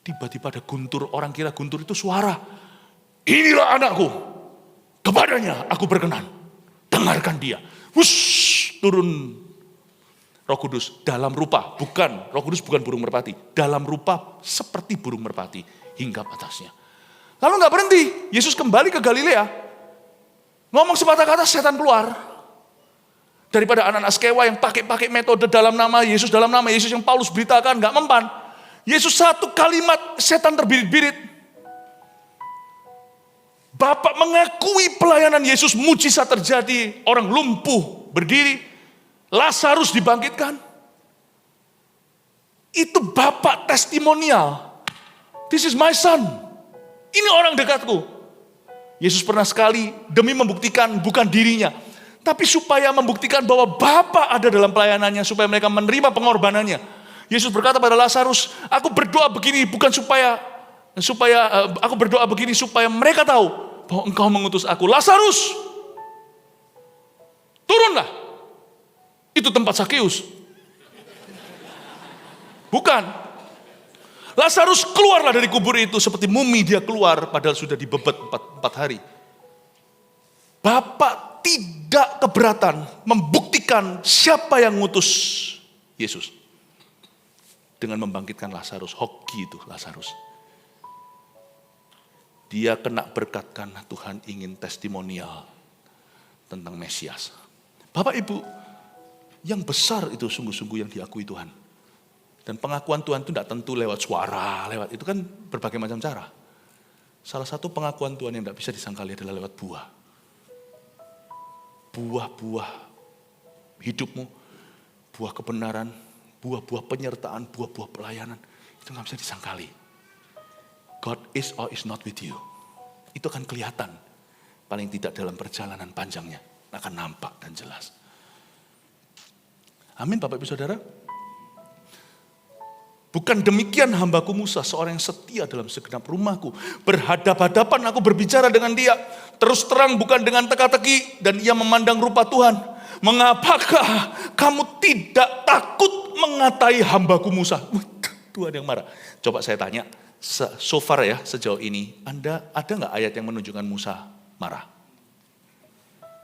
Tiba-tiba ada guntur, orang kira guntur itu suara. Inilah anakku, kepadanya aku berkenan. Dengarkan dia. Turun Roh Kudus dalam rupa, Roh Kudus bukan burung merpati. Dalam rupa seperti burung merpati, hinggap atasnya. Lalu gak berhenti, Yesus kembali ke Galilea. Ngomong sepatah kata, setan keluar. Daripada anak-anak Skewa yang pakai metode dalam nama Yesus yang Paulus beritakan, gak mempan. Yesus satu kalimat, setan terbirit-birit. Bapak mengakui pelayanan Yesus, mujizat terjadi, orang lumpuh berdiri, Lazarus dibangkitkan. Itu Bapak testimonial. This is my son. Ini orang dekatku. Yesus pernah sekali demi membuktikan bukan dirinya, tapi supaya membuktikan bahwa Bapa ada dalam pelayanannya, supaya mereka menerima pengorbanannya. Yesus berkata pada Lazarus, aku berdoa begini bukan supaya mereka tahu bahwa engkau mengutus aku. Lazarus, turunlah. Itu tempat Sakeus. Bukan. Lazarus keluarlah dari kubur itu seperti mumi dia keluar padahal sudah dibebet 4 hari. Bapak tidak keberatan membuktikan siapa yang ngutus Yesus. Dengan membangkitkan Lazarus, hoki itu Lazarus. Dia kena berkat karena Tuhan ingin testimonial tentang Mesias. Bapak Ibu, yang besar itu sungguh-sungguh yang diakui Tuhan. Dan pengakuan Tuhan itu tidak tentu lewat suara, itu kan berbagai macam cara. Salah satu pengakuan Tuhan yang tidak bisa disangkali adalah lewat buah. Buah-buah hidupmu, buah kebenaran, buah-buah penyertaan, buah-buah pelayanan, itu nggak bisa disangkali. God is or is not with you. Itu akan kelihatan, paling tidak dalam perjalanan panjangnya, akan nampak dan jelas. Amin Bapak Ibu Saudara. Bukan demikian hambaku Musa, seorang yang setia dalam segenap rumahku. Berhadap-hadapan aku berbicara dengan dia. Terus terang bukan dengan teka-teki. Dan ia memandang rupa Tuhan. Mengapakah kamu tidak takut mengatai hambaku Musa? Tuhan yang marah. Coba saya tanya, so far ya sejauh ini, Anda ada gak ayat yang menunjukkan Musa marah?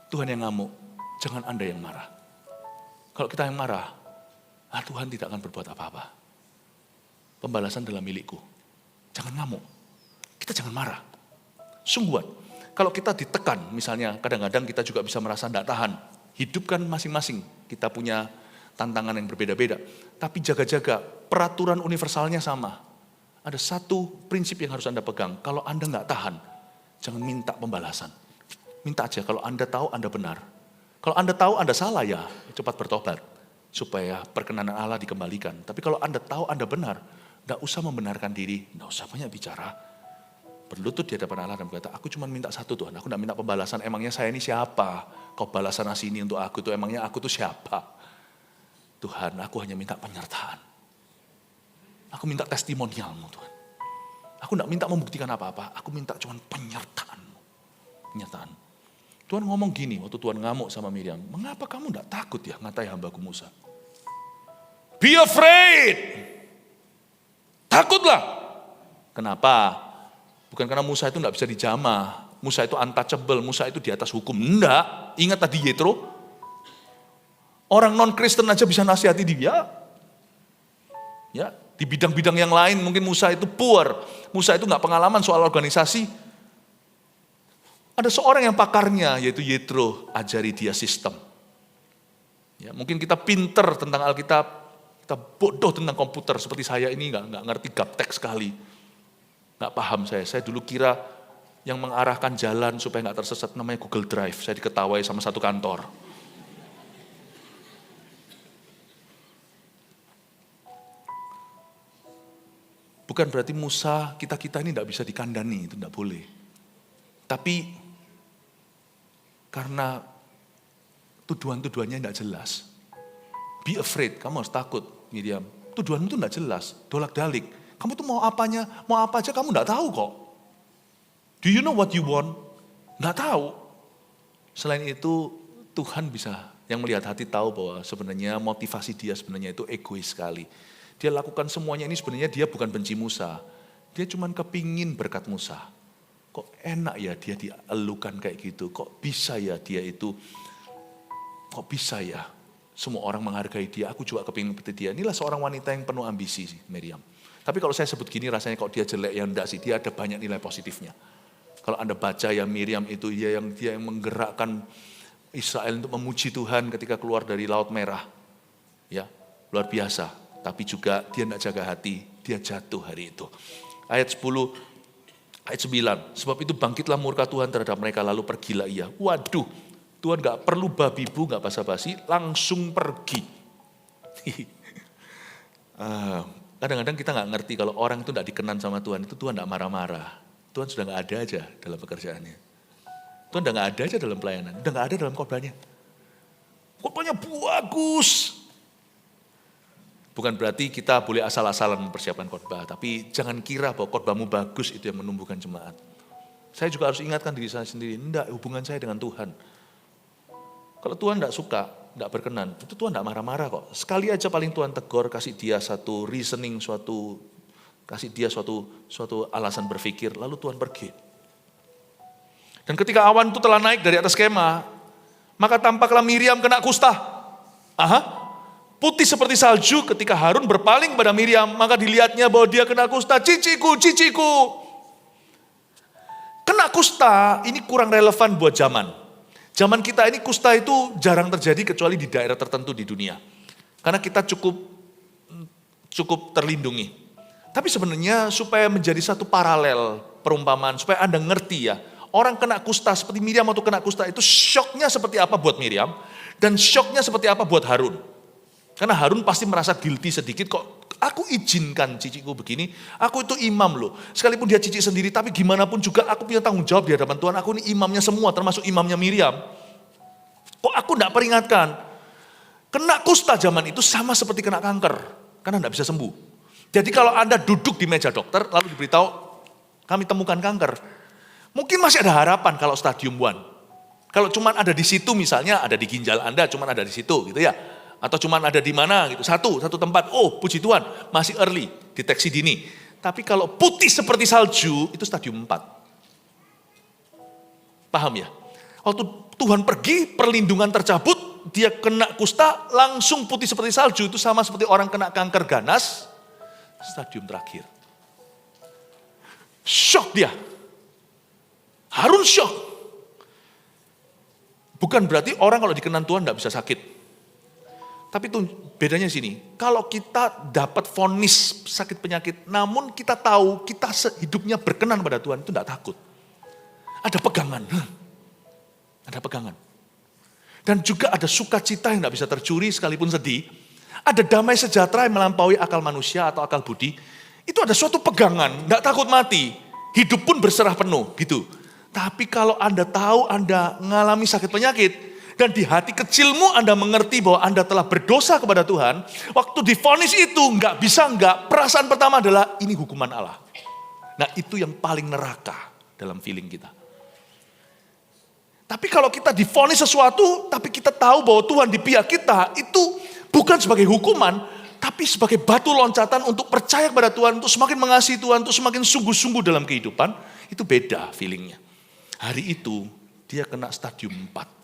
Tuhan yang ngamuk, jangan Anda yang marah. Kalau kita yang marah, Tuhan tidak akan berbuat apa-apa. Pembalasan dalam milikku. Jangan ngamuk. Kita jangan marah. Sungguhan. Kalau kita ditekan, misalnya kadang-kadang kita juga bisa merasa tidak tahan. Hidup kan masing-masing. Kita punya tantangan yang berbeda-beda. Tapi jaga-jaga, peraturan universalnya sama. Ada satu prinsip yang harus Anda pegang. Kalau Anda nggak tahan, jangan minta pembalasan. Minta aja, kalau Anda tahu Anda benar. Kalau Anda tahu Anda salah ya, cepat bertobat. Supaya perkenanan Allah dikembalikan. Tapi kalau Anda tahu Anda benar, tidak usah membenarkan diri, tidak usah banyak bicara. Berlutut di hadapan Allah dan berkata, aku cuma minta satu Tuhan, aku tidak minta pembalasan, emangnya saya ini siapa? Kau balasan nasi ini untuk aku tuh, emangnya aku tuh siapa? Tuhan, aku hanya minta penyertaan. Aku minta testimonialmu Tuhan. Aku tidak minta membuktikan apa-apa, aku minta cuma penyertaanmu. Penyertaan. Tuhan ngomong gini, waktu Tuhan ngamuk sama Miriam, mengapa kamu tidak takut ya ngatai hambaku Musa? Be afraid. Takutlah. Kenapa? Bukan karena Musa itu tidak bisa dijamah. Musa itu untouchable, Musa itu di atas hukum. Enggak, ingat tadi Yetro. Orang non-Kristen aja bisa nasihati dia. Ya, di bidang-bidang yang lain mungkin Musa itu poor. Musa itu nggak pengalaman soal organisasi. Ada seorang yang pakarnya yaitu Yetro, ajari dia sistem. Ya, mungkin kita pinter tentang Alkitab, kita bodoh tentang komputer seperti saya ini nggak ngerti gaptek sekali. Nggak paham saya dulu kira yang mengarahkan jalan supaya nggak tersesat namanya Google Drive. Saya diketawai sama satu kantor. Bukan berarti Musa, kita ini tidak bisa dikandani, itu tidak boleh. Tapi karena tuduhan-tuduhannya tidak jelas. Be afraid, kamu harus takut Miriam. Tuduhanmu itu tidak jelas, dolak-dalik. Kamu tuh mau apanya, mau apa aja kamu tidak tahu kok. Do you know what you want? Nggak tahu. Selain itu Tuhan bisa, yang melihat hati tahu bahwa sebenarnya motivasi dia sebenarnya itu egois sekali. Dia lakukan semuanya ini sebenarnya dia bukan benci Musa. Dia cuma kepingin berkat Musa. Kok enak ya dia dielukan kayak gitu. Kok bisa ya dia itu, kok bisa ya semua orang menghargai dia. Aku juga kepingin seperti dia. Inilah seorang wanita yang penuh ambisi sih Miriam. Tapi kalau saya sebut gini rasanya kok dia jelek ya enggak sih. Dia ada banyak nilai positifnya. Kalau Anda baca ya Miriam itu dia yang menggerakkan Israel untuk memuji Tuhan ketika keluar dari Laut Merah. Ya, luar biasa. Tapi juga dia tidak jaga hati, dia jatuh hari itu. Ayat 10, ayat 9. Sebab itu bangkitlah murka Tuhan terhadap mereka lalu pergilah ia. Waduh, Tuhan gak perlu babi bu, gak basa-basi, langsung pergi. Kadang-kadang kita gak ngerti kalau orang itu tidak dikenan sama Tuhan, itu Tuhan gak marah-marah. Tuhan sudah gak ada aja dalam pekerjaannya. Tuhan udah gak ada aja dalam pelayanan, udah gak ada dalam khotbahnya. Khotbahnya bagus. Bukan berarti kita boleh asal-asalan mempersiapkan khotbah, tapi jangan kira bahwa khotbahmu bagus itu yang menumbuhkan jemaat. Saya juga harus ingatkan diri saya sendiri, enggak, hubungan saya dengan Tuhan. Kalau Tuhan enggak suka, enggak berkenan, itu Tuhan enggak marah-marah kok. Sekali aja paling Tuhan tegur, kasih dia satu reasoning, kasih dia suatu alasan berpikir, lalu Tuhan pergi. Dan ketika awan itu telah naik dari atas kemah, maka tampaklah Miriam kena kusta. Putih seperti salju. Ketika Harun berpaling pada Miriam, maka dilihatnya bahwa dia kena kusta. Ciciku. Kena kusta ini kurang relevan buat zaman. Zaman kita ini kusta itu jarang terjadi kecuali di daerah tertentu di dunia. Karena kita cukup terlindungi. Tapi sebenarnya supaya menjadi satu paralel perumpamaan, supaya Anda ngerti ya, orang kena kusta seperti Miriam atau kena kusta itu syoknya seperti apa buat Miriam, dan syoknya seperti apa buat Harun. Karena Harun pasti merasa guilty sedikit, kok aku izinkan ciciku begini, aku itu imam loh. Sekalipun dia cici sendiri, tapi gimana pun juga aku punya tanggung jawab di hadapan Tuhan, aku ini imamnya semua, termasuk imamnya Miriam. Kok aku enggak peringatkan? Kena kusta zaman itu sama seperti kena kanker, karena enggak bisa sembuh. Jadi kalau Anda duduk di meja dokter, lalu diberitahu, kami temukan kanker. Mungkin masih ada harapan kalau stadium 1. Kalau cuma ada di situ misalnya, ada di ginjal Anda, cuma ada di situ gitu ya. Atau cuma ada di mana gitu, satu tempat, oh puji Tuhan, masih early, deteksi dini. Tapi kalau putih seperti salju, itu stadium 4. Paham ya? Waktu Tuhan pergi, perlindungan tercabut, dia kena kusta, langsung putih seperti salju, itu sama seperti orang kena kanker ganas, stadium terakhir. Shock dia. Harun shock. Bukan berarti orang kalau dikenan Tuhan tidak bisa sakit. Tapi itu bedanya sini, kalau kita dapat vonis sakit penyakit, namun kita tahu kita hidupnya berkenan pada Tuhan, itu tidak takut. Ada pegangan. Dan juga ada sukacita yang tidak bisa tercuri sekalipun sedih. Ada damai sejahtera yang melampaui akal manusia atau akal budi. Itu ada suatu pegangan, tidak takut mati. Hidup pun berserah penuh gitu. Tapi kalau Anda tahu Anda mengalami sakit penyakit, dan di hati kecilmu Anda mengerti bahwa Anda telah berdosa kepada Tuhan, waktu divonis itu nggak bisa nggak, perasaan pertama adalah ini hukuman Allah. Nah itu yang paling neraka dalam feeling kita. Tapi kalau kita divonis sesuatu, tapi kita tahu bahwa Tuhan di pihak kita, itu bukan sebagai hukuman, tapi sebagai batu loncatan untuk percaya kepada Tuhan, untuk semakin mengasihi Tuhan, untuk semakin sungguh-sungguh dalam kehidupan, itu beda feelingnya. Hari itu dia kena stadium 4.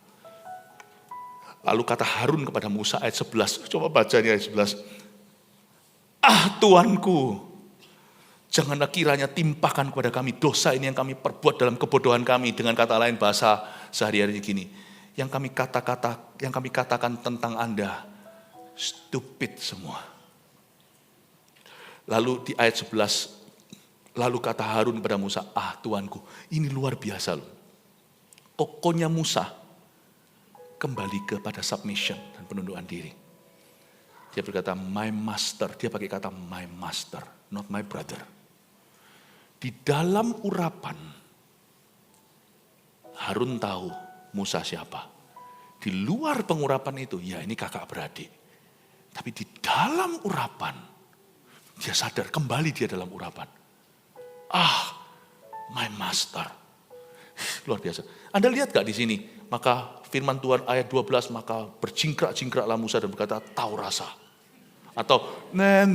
Lalu kata Harun kepada Musa ayat 11, coba baca di ayat 11. Tuanku, janganlah kiranya timpakan kepada kami dosa ini yang kami perbuat dalam kebodohan kami. Dengan kata lain bahasa sehari-hari gini, yang kami katakan tentang Anda, stupid semua. Lalu di ayat 11, lalu kata Harun kepada Musa, Tuanku, ini luar biasa loh. Kokohnya Musa kembali kepada submission dan penundukan diri. Dia berkata, my master. Dia pakai kata my master, not my brother. Di dalam urapan, Harun tahu Musa siapa. Di luar pengurapan itu, ya ini kakak beradik. Tapi di dalam urapan, dia sadar, kembali dia dalam urapan. My master. Luar biasa. Anda lihat gak di sini? Maka firman Tuhan ayat 12, maka berjingkrak-jingkraklah Musa dan berkata, tahu rasa. Atau, ne.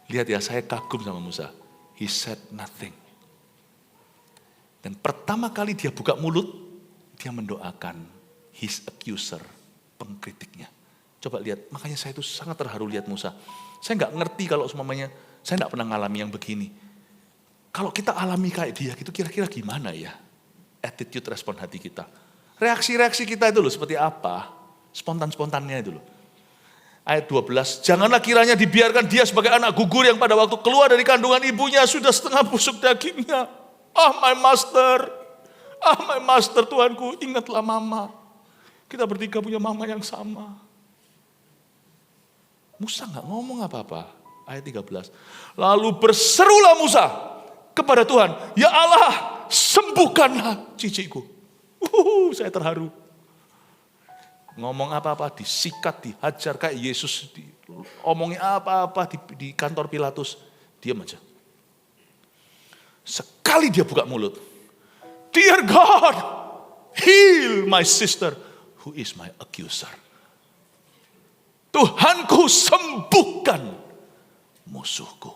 Lihat ya, saya kagum sama Musa. He said nothing. Dan pertama kali dia buka mulut, dia mendoakan his accuser, pengkritiknya. Coba lihat, makanya saya itu sangat terharu lihat Musa. Saya nggak ngerti kalau semuanya, saya nggak pernah ngalami yang begini. Kalau kita alami kayak dia, gitu kira-kira gimana ya? Attitude, respon hati kita. Reaksi-reaksi kita itu loh seperti apa? Spontan-spontannya itu loh. Ayat 12, janganlah kiranya dibiarkan dia sebagai anak gugur yang pada waktu keluar dari kandungan ibunya sudah setengah busuk dagingnya. My master Tuanku, ingatlah mama. Kita bertiga punya mama yang sama. Musa gak ngomong apa-apa. Ayat 13, lalu berserulah Musa kepada Tuhan, ya Allah, sembuhkanlah cicikku. Saya terharu. Ngomong apa-apa, disikat, dihajar kayak Yesus. Omongin apa-apa di kantor Pilatus, diam aja. Sekali dia buka mulut, Dear God, heal my sister who is my accuser. Tuhanku, sembuhkan musuhku,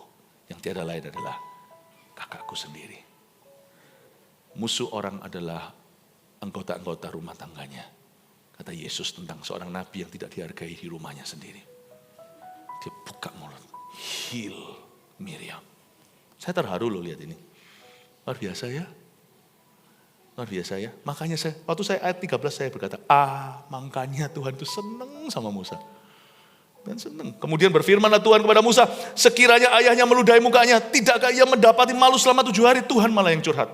yang tiada lain adalah kakakku sendiri. Musuh orang adalah anggota-anggota rumah tangganya. Kata Yesus tentang seorang nabi yang tidak dihargai di rumahnya sendiri. Dia buka mulut, heal Miriam. Saya terharu loh lihat ini. Luar biasa ya. Luar biasa ya. Makanya waktu saya ayat 13 saya berkata, makanya Tuhan itu senang sama Musa. Dan senang. Kemudian berfirmanlah Tuhan kepada Musa, sekiranya ayahnya meludahi mukanya, tidakkah ia mendapati malu selama 7 hari? Tuhan malah yang curhat.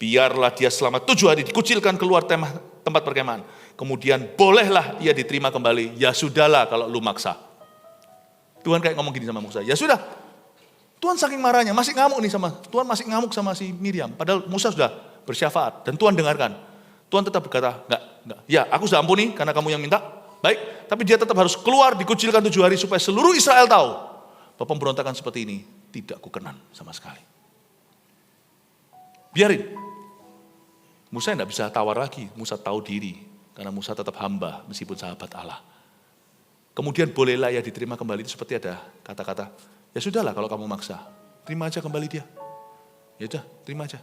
Biarlah dia selama 7 hari dikucilkan keluar tempat perkemahan. Kemudian bolehlah ia diterima kembali. Ya sudahlah kalau lu maksa. Tuhan kayak ngomong gini sama Musa. Ya sudah. Tuhan saking marahnya, masih ngamuk nih Tuhan masih ngamuk sama si Miriam. Padahal Musa sudah bersyafaat dan Tuhan dengarkan. Tuhan tetap berkata, enggak. Ya aku sudah ampuni karena kamu yang minta. Baik, tapi dia tetap harus keluar dikucilkan 7 hari supaya seluruh Israel tahu bahwa pemberontakan seperti ini tidak kukenan sama sekali. Biarin. Musa tidak bisa tawar lagi, Musa tahu diri. Karena Musa tetap hamba meskipun sahabat Allah. Kemudian bolehlah ya diterima kembali, itu seperti ada kata-kata, ya sudahlah kalau kamu maksa, terima aja kembali dia. Ya udah, terima aja.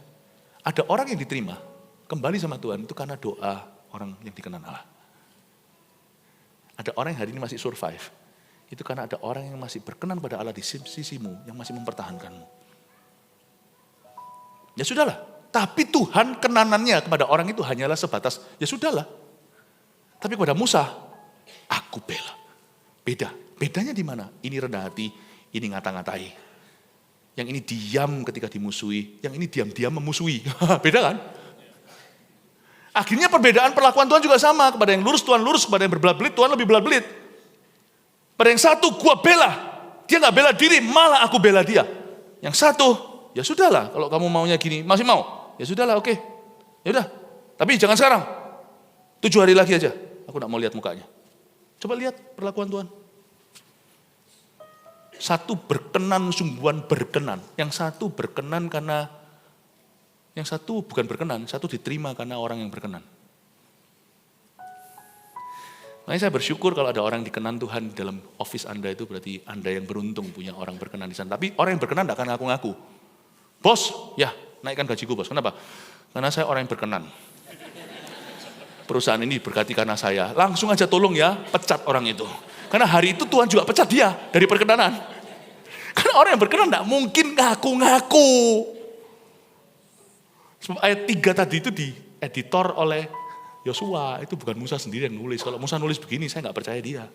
Ada orang yang diterima kembali sama Tuhan itu karena doa orang yang dikenan Allah. Ada orang yang hari ini masih survive, itu karena ada orang yang masih berkenan pada Allah di sisimu, yang masih mempertahankanmu. Ya sudahlah, tapi Tuhan kenanannya kepada orang itu hanyalah sebatas, ya sudahlah. Tapi kepada Musa, aku bela. Bedanya di mana? Ini rendah hati, ini ngata-ngatai. Yang ini diam ketika dimusuhi, yang ini diam-diam memusuhi. Beda kan? Akhirnya perbedaan perlakuan Tuhan juga sama. Kepada yang lurus Tuhan lurus, kepada yang berbelat-belit Tuhan lebih belat-belit. Pada yang satu gua bela, dia gak bela diri, malah aku bela dia. Yang satu, ya sudahlah kalau kamu maunya gini, masih mau? Ya sudahlah, oke. Ya udah, tapi jangan sekarang. 7 hari lagi aja, aku gak mau lihat mukanya. Coba lihat perlakuan Tuhan. Satu berkenan, sungguhan berkenan. Yang satu berkenan karena, yang satu bukan berkenan, satu diterima karena orang yang berkenan. Makanya saya bersyukur kalau ada orang dikenan Tuhan dalam office Anda, itu berarti Anda yang beruntung punya orang berkenan di sana. Tapi orang yang berkenan tidak akan ngaku-ngaku. Bos, ya naikkan gajiku bos. Kenapa? Karena saya orang yang berkenan. Perusahaan ini berkati karena saya. Langsung aja tolong ya, pecat orang itu. Karena hari itu Tuhan juga pecat dia dari perkenanan. Karena orang yang berkenan tidak mungkin ngaku-ngaku. Sebab ayat 3 tadi itu dieditor oleh Yosua, itu bukan Musa sendiri yang nulis. Kalau Musa nulis begini, saya nggak percaya dia.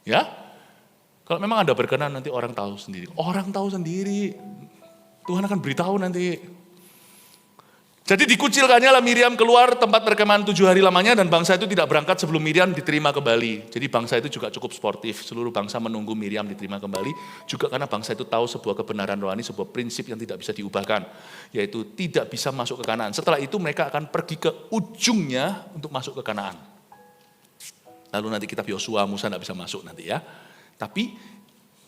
Ya, kalau memang Anda berkenan nanti orang tahu sendiri. Orang tahu sendiri, Tuhan akan beritahu nanti. Jadi dikucilkannya lah Miriam keluar tempat perkemahan 7 hari lamanya, dan bangsa itu tidak berangkat sebelum Miriam diterima kembali. Jadi bangsa itu juga cukup sportif, seluruh bangsa menunggu Miriam diterima kembali, juga karena bangsa itu tahu sebuah kebenaran rohani, sebuah prinsip yang tidak bisa diubahkan, yaitu tidak bisa masuk ke Kanaan. Setelah itu mereka akan pergi ke ujungnya untuk masuk ke Kanaan. Lalu nanti kitab Yosua, Musa tidak bisa masuk nanti ya. Tapi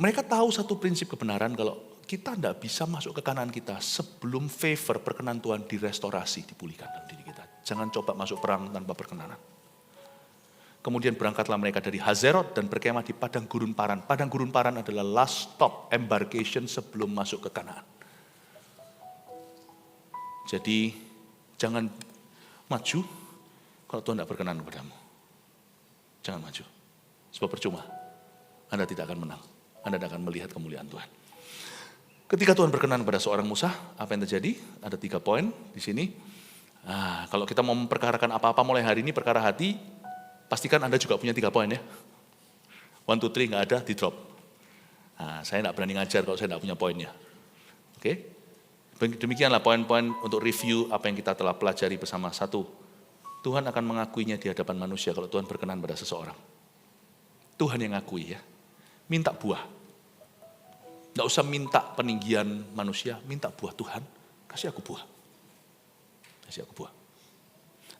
mereka tahu satu prinsip kebenaran, kalau kita tidak bisa masuk ke Kanaan kita sebelum favor perkenan Tuhan direstorasi, dipulihkan dalam diri kita. Jangan coba masuk perang tanpa perkenanan. Kemudian berangkatlah mereka dari Hazerot dan berkemah di Padang Gurun Paran. Padang Gurun Paran adalah last stop embarkation sebelum masuk ke Kanaan. Jadi jangan maju kalau Tuhan tidak berkenan kepadamu. Jangan maju. Sebab percuma. Anda tidak akan menang. Anda tidak akan melihat kemuliaan Tuhan. Ketika Tuhan berkenan kepada seorang Musa, apa yang terjadi? Ada 3 poin di sini. Kalau kita mau memperkarakan apa-apa mulai hari ini, perkara hati, pastikan Anda juga punya 3 poin ya. 1, 2, 3 nggak ada, di drop. Saya nggak berani ngajar kalau saya nggak punya poinnya. Oke? Demikianlah poin-poin untuk review apa yang kita telah pelajari bersama. 1, Tuhan akan mengakuinya di hadapan manusia kalau Tuhan berkenan pada seseorang. Tuhan yang ngakui ya. Minta buah. Nggak usah minta peninggian manusia, minta buah Tuhan. Kasih aku buah. Kasih aku buah.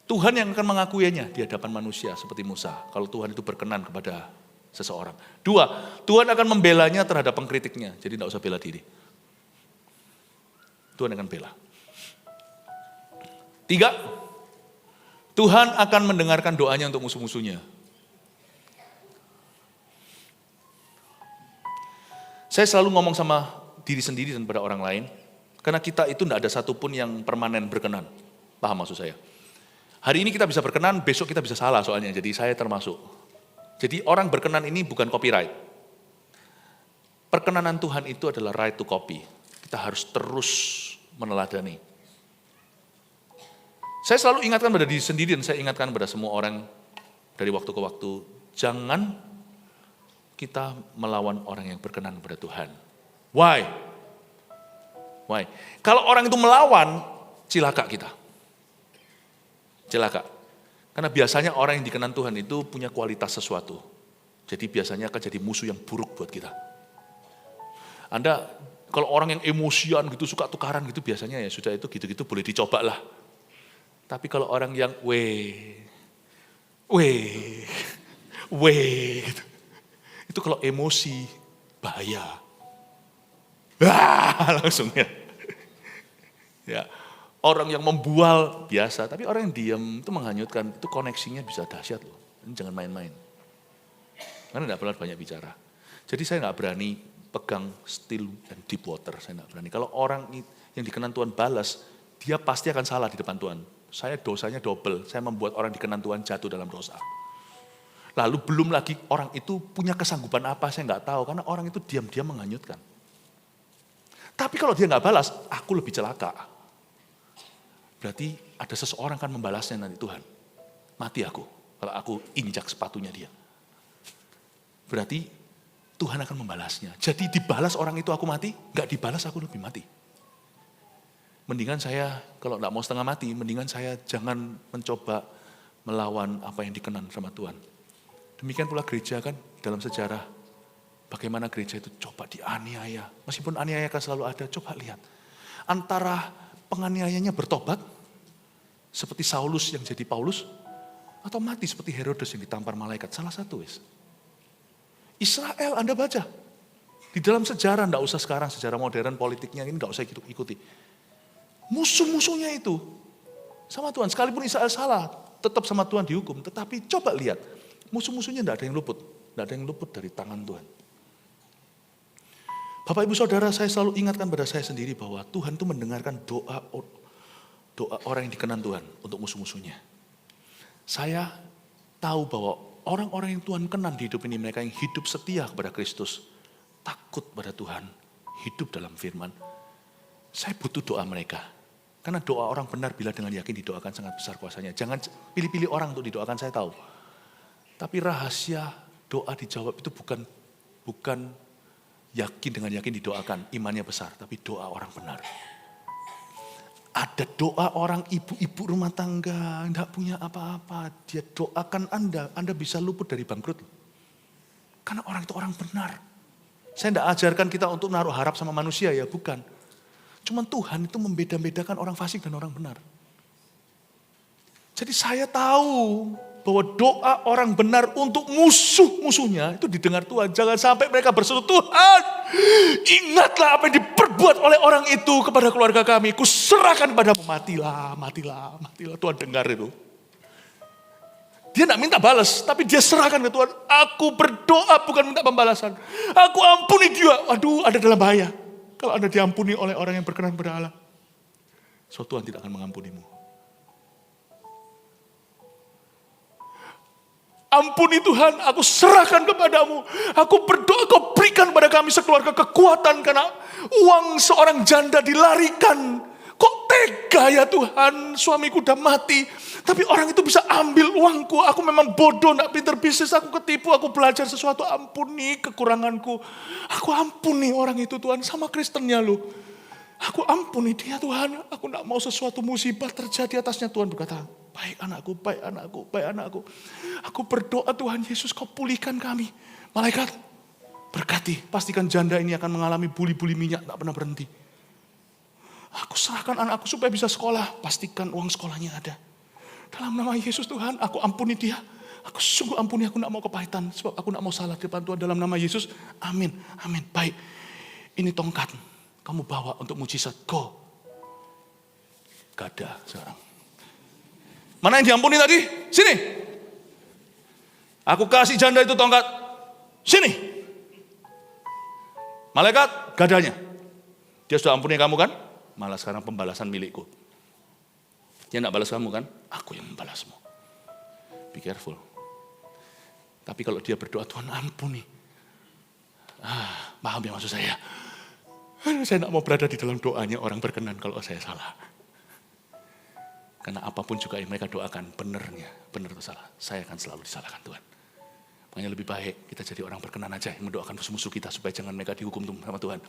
Tuhan yang akan mengakuinya di hadapan manusia seperti Musa. Kalau Tuhan itu berkenan kepada seseorang. 2, Tuhan akan membelanya terhadap pengkritiknya. Jadi nggak usah bela diri. Tuhan akan bela. 3, Tuhan akan mendengarkan doanya untuk musuh-musuhnya. Saya selalu ngomong sama diri sendiri dan pada orang lain, karena kita itu tidak ada satupun yang permanen berkenan. Paham maksud saya? Hari ini kita bisa berkenan, besok kita bisa salah soalnya, jadi saya termasuk. Jadi orang berkenan ini bukan copyright. Perkenanan Tuhan itu adalah right to copy. Kita harus terus meneladani. Saya selalu ingatkan pada diri sendiri dan saya ingatkan pada semua orang dari waktu ke waktu, jangan kita melawan orang yang berkenan kepada Tuhan. Why? Why? Kalau orang itu melawan, cilaka kita. Cilaka. Karena biasanya orang yang dikenan Tuhan itu punya kualitas sesuatu. Jadi biasanya akan jadi musuh yang buruk buat kita. Anda, kalau orang yang emosian gitu, suka tukaran gitu, biasanya ya sudah itu gitu-gitu boleh dicoba lah. Tapi kalau orang yang gitu. Itu kalau emosi, bahaya. Langsung ya. Ya. Orang yang membual biasa, tapi orang yang diam itu menghanyutkan, itu koneksinya bisa dahsyat loh. Jangan main-main. Karena tidak perlu banyak bicara. Jadi saya nggak berani pegang still and deep water, saya nggak berani. Kalau orang yang dikenan Tuhan balas, dia pasti akan salah di depan Tuhan. Saya dosanya double, saya membuat orang dikenan Tuhan jatuh dalam dosa. Lalu belum lagi orang itu punya kesanggupan apa, saya nggak tahu. Karena orang itu diam-diam menghanyutkan. Tapi kalau dia nggak balas, aku lebih celaka. Berarti ada seseorang kan membalasnya nanti Tuhan. Mati aku, kalau aku injak sepatunya dia. Berarti Tuhan akan membalasnya. Jadi dibalas orang itu aku mati, nggak dibalas aku lebih mati. Mendingan saya, kalau tidak mau setengah mati, mendingan saya jangan mencoba melawan apa yang dikenan sama Tuhan. Demikian pula gereja kan, dalam sejarah, bagaimana gereja itu coba dianiaya. Meskipun aniaya kan selalu ada, coba lihat. Antara penganiayanya bertobat, seperti Saulus yang jadi Paulus, atau mati seperti Herodes yang ditampar malaikat. Salah satu, wis. Israel, Anda baca. Di dalam sejarah, tidak usah sekarang, sejarah modern, politiknya ini tidak usah ikuti. Musuh-musuhnya itu sama Tuhan. Sekalipun Israel salah, tetap sama Tuhan dihukum. Tetapi coba lihat, musuh-musuhnya tidak ada yang luput. Tidak ada yang luput dari tangan Tuhan. Bapak Ibu Saudara, saya selalu ingatkan pada saya sendiri bahwa Tuhan itu mendengarkan doa orang yang dikenan Tuhan untuk musuh-musuhnya. Saya tahu bahwa orang-orang yang Tuhan kenan di hidup ini, mereka yang hidup setia kepada Kristus, takut pada Tuhan, hidup dalam firman. Saya butuh doa mereka. Karena doa orang benar bila dengan yakin didoakan sangat besar kuasanya. Jangan pilih-pilih orang untuk didoakan, saya tahu. Tapi rahasia doa dijawab itu bukan yakin dengan yakin didoakan, imannya besar. Tapi doa orang benar. Ada doa orang ibu-ibu rumah tangga, tidak punya apa-apa. Dia doakan Anda bisa luput dari bangkrut. Karena orang itu orang benar. Saya tidak ajarkan kita untuk naruh harap sama manusia, ya bukan. Cuman Tuhan itu membeda-bedakan orang fasik dan orang benar. Jadi saya tahu bahwa doa orang benar untuk musuh-musuhnya itu didengar Tuhan. Jangan sampai mereka berseru, Tuhan, ingatlah apa yang diperbuat oleh orang itu kepada keluarga kami. Kuserahkan padamu, matilah. Tuhan dengar itu. Dia tidak minta balas, tapi dia serahkan ke Tuhan. Aku berdoa bukan minta pembalasan. Aku ampuni dia. Aduh, ada dalam bahaya. Kalau Anda diampuni oleh orang yang berkenan kepada Allah, so Tuhan tidak akan mengampunimu. Ampuni Tuhan, aku serahkan kepadamu. Aku berdoa, kau berikan pada kami sekeluarga kekuatan karena uang seorang janda dilarikan. Kok tega ya Tuhan, suamiku udah mati. Tapi orang itu bisa ambil uangku. Aku memang bodoh, gak pinter bisnis. Aku ketipu, aku belajar sesuatu. Ampuni kekuranganku. Aku ampuni orang itu Tuhan. Sama Kristennya lu. Aku ampuni dia Tuhan. Aku gak mau sesuatu musibah terjadi atasnya. Tuhan berkata, baik anakku, baik anakku, baik anakku. Aku berdoa Tuhan Yesus, kau pulihkan kami. Malaikat, berkati. Pastikan janda ini akan mengalami buli-buli minyak. Tak pernah berhenti. Aku serahkan anakku supaya bisa sekolah. Pastikan uang sekolahnya ada. Dalam nama Yesus Tuhan, aku ampuni dia. Aku sungguh ampuni, aku tidak mau kepahitan. Sebab aku tidak mau salah di depan Tuhan. Dalam nama Yesus, amin, amin. Baik, ini tongkat. Kamu bawa untuk mujizat. Go. Gak ada sekarang. Mana yang diampuni tadi? Sini. Aku kasih janda itu tongkat. Sini. Malaikat, gadanya. Dia sudah ampuni kamu kan? Malah sekarang pembalasan milikku. Dia tidak balas kamu kan? Aku yang membalasmu. Be careful. Tapi kalau dia berdoa, Tuhan ampuni. Paham ya maksud saya? Saya tidak mau berada di dalam doanya orang berkenan kalau saya salah. Karena apapun juga yang mereka doakan, benar atau salah, saya akan selalu disalahkan Tuhan. Makanya lebih baik kita jadi orang berkenan aja yang mendoakan musuh-musuh kita supaya jangan mereka dihukum sama Tuhan.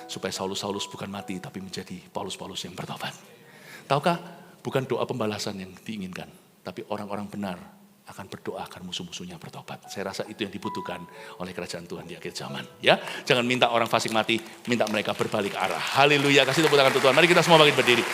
Supaya Saulus bukan mati tapi menjadi Paulus yang bertobat. Tahukah? Bukan doa pembalasan yang diinginkan, tapi orang-orang benar akan berdoa akan musuh-musuhnya bertobat. Saya rasa itu yang dibutuhkan oleh kerajaan Tuhan di akhir zaman. Ya, jangan minta orang fasik mati, minta mereka berbalik arah. Haleluya, kasih tepuk tangan untuk Tuhan. Mari kita semua bangkit berdiri.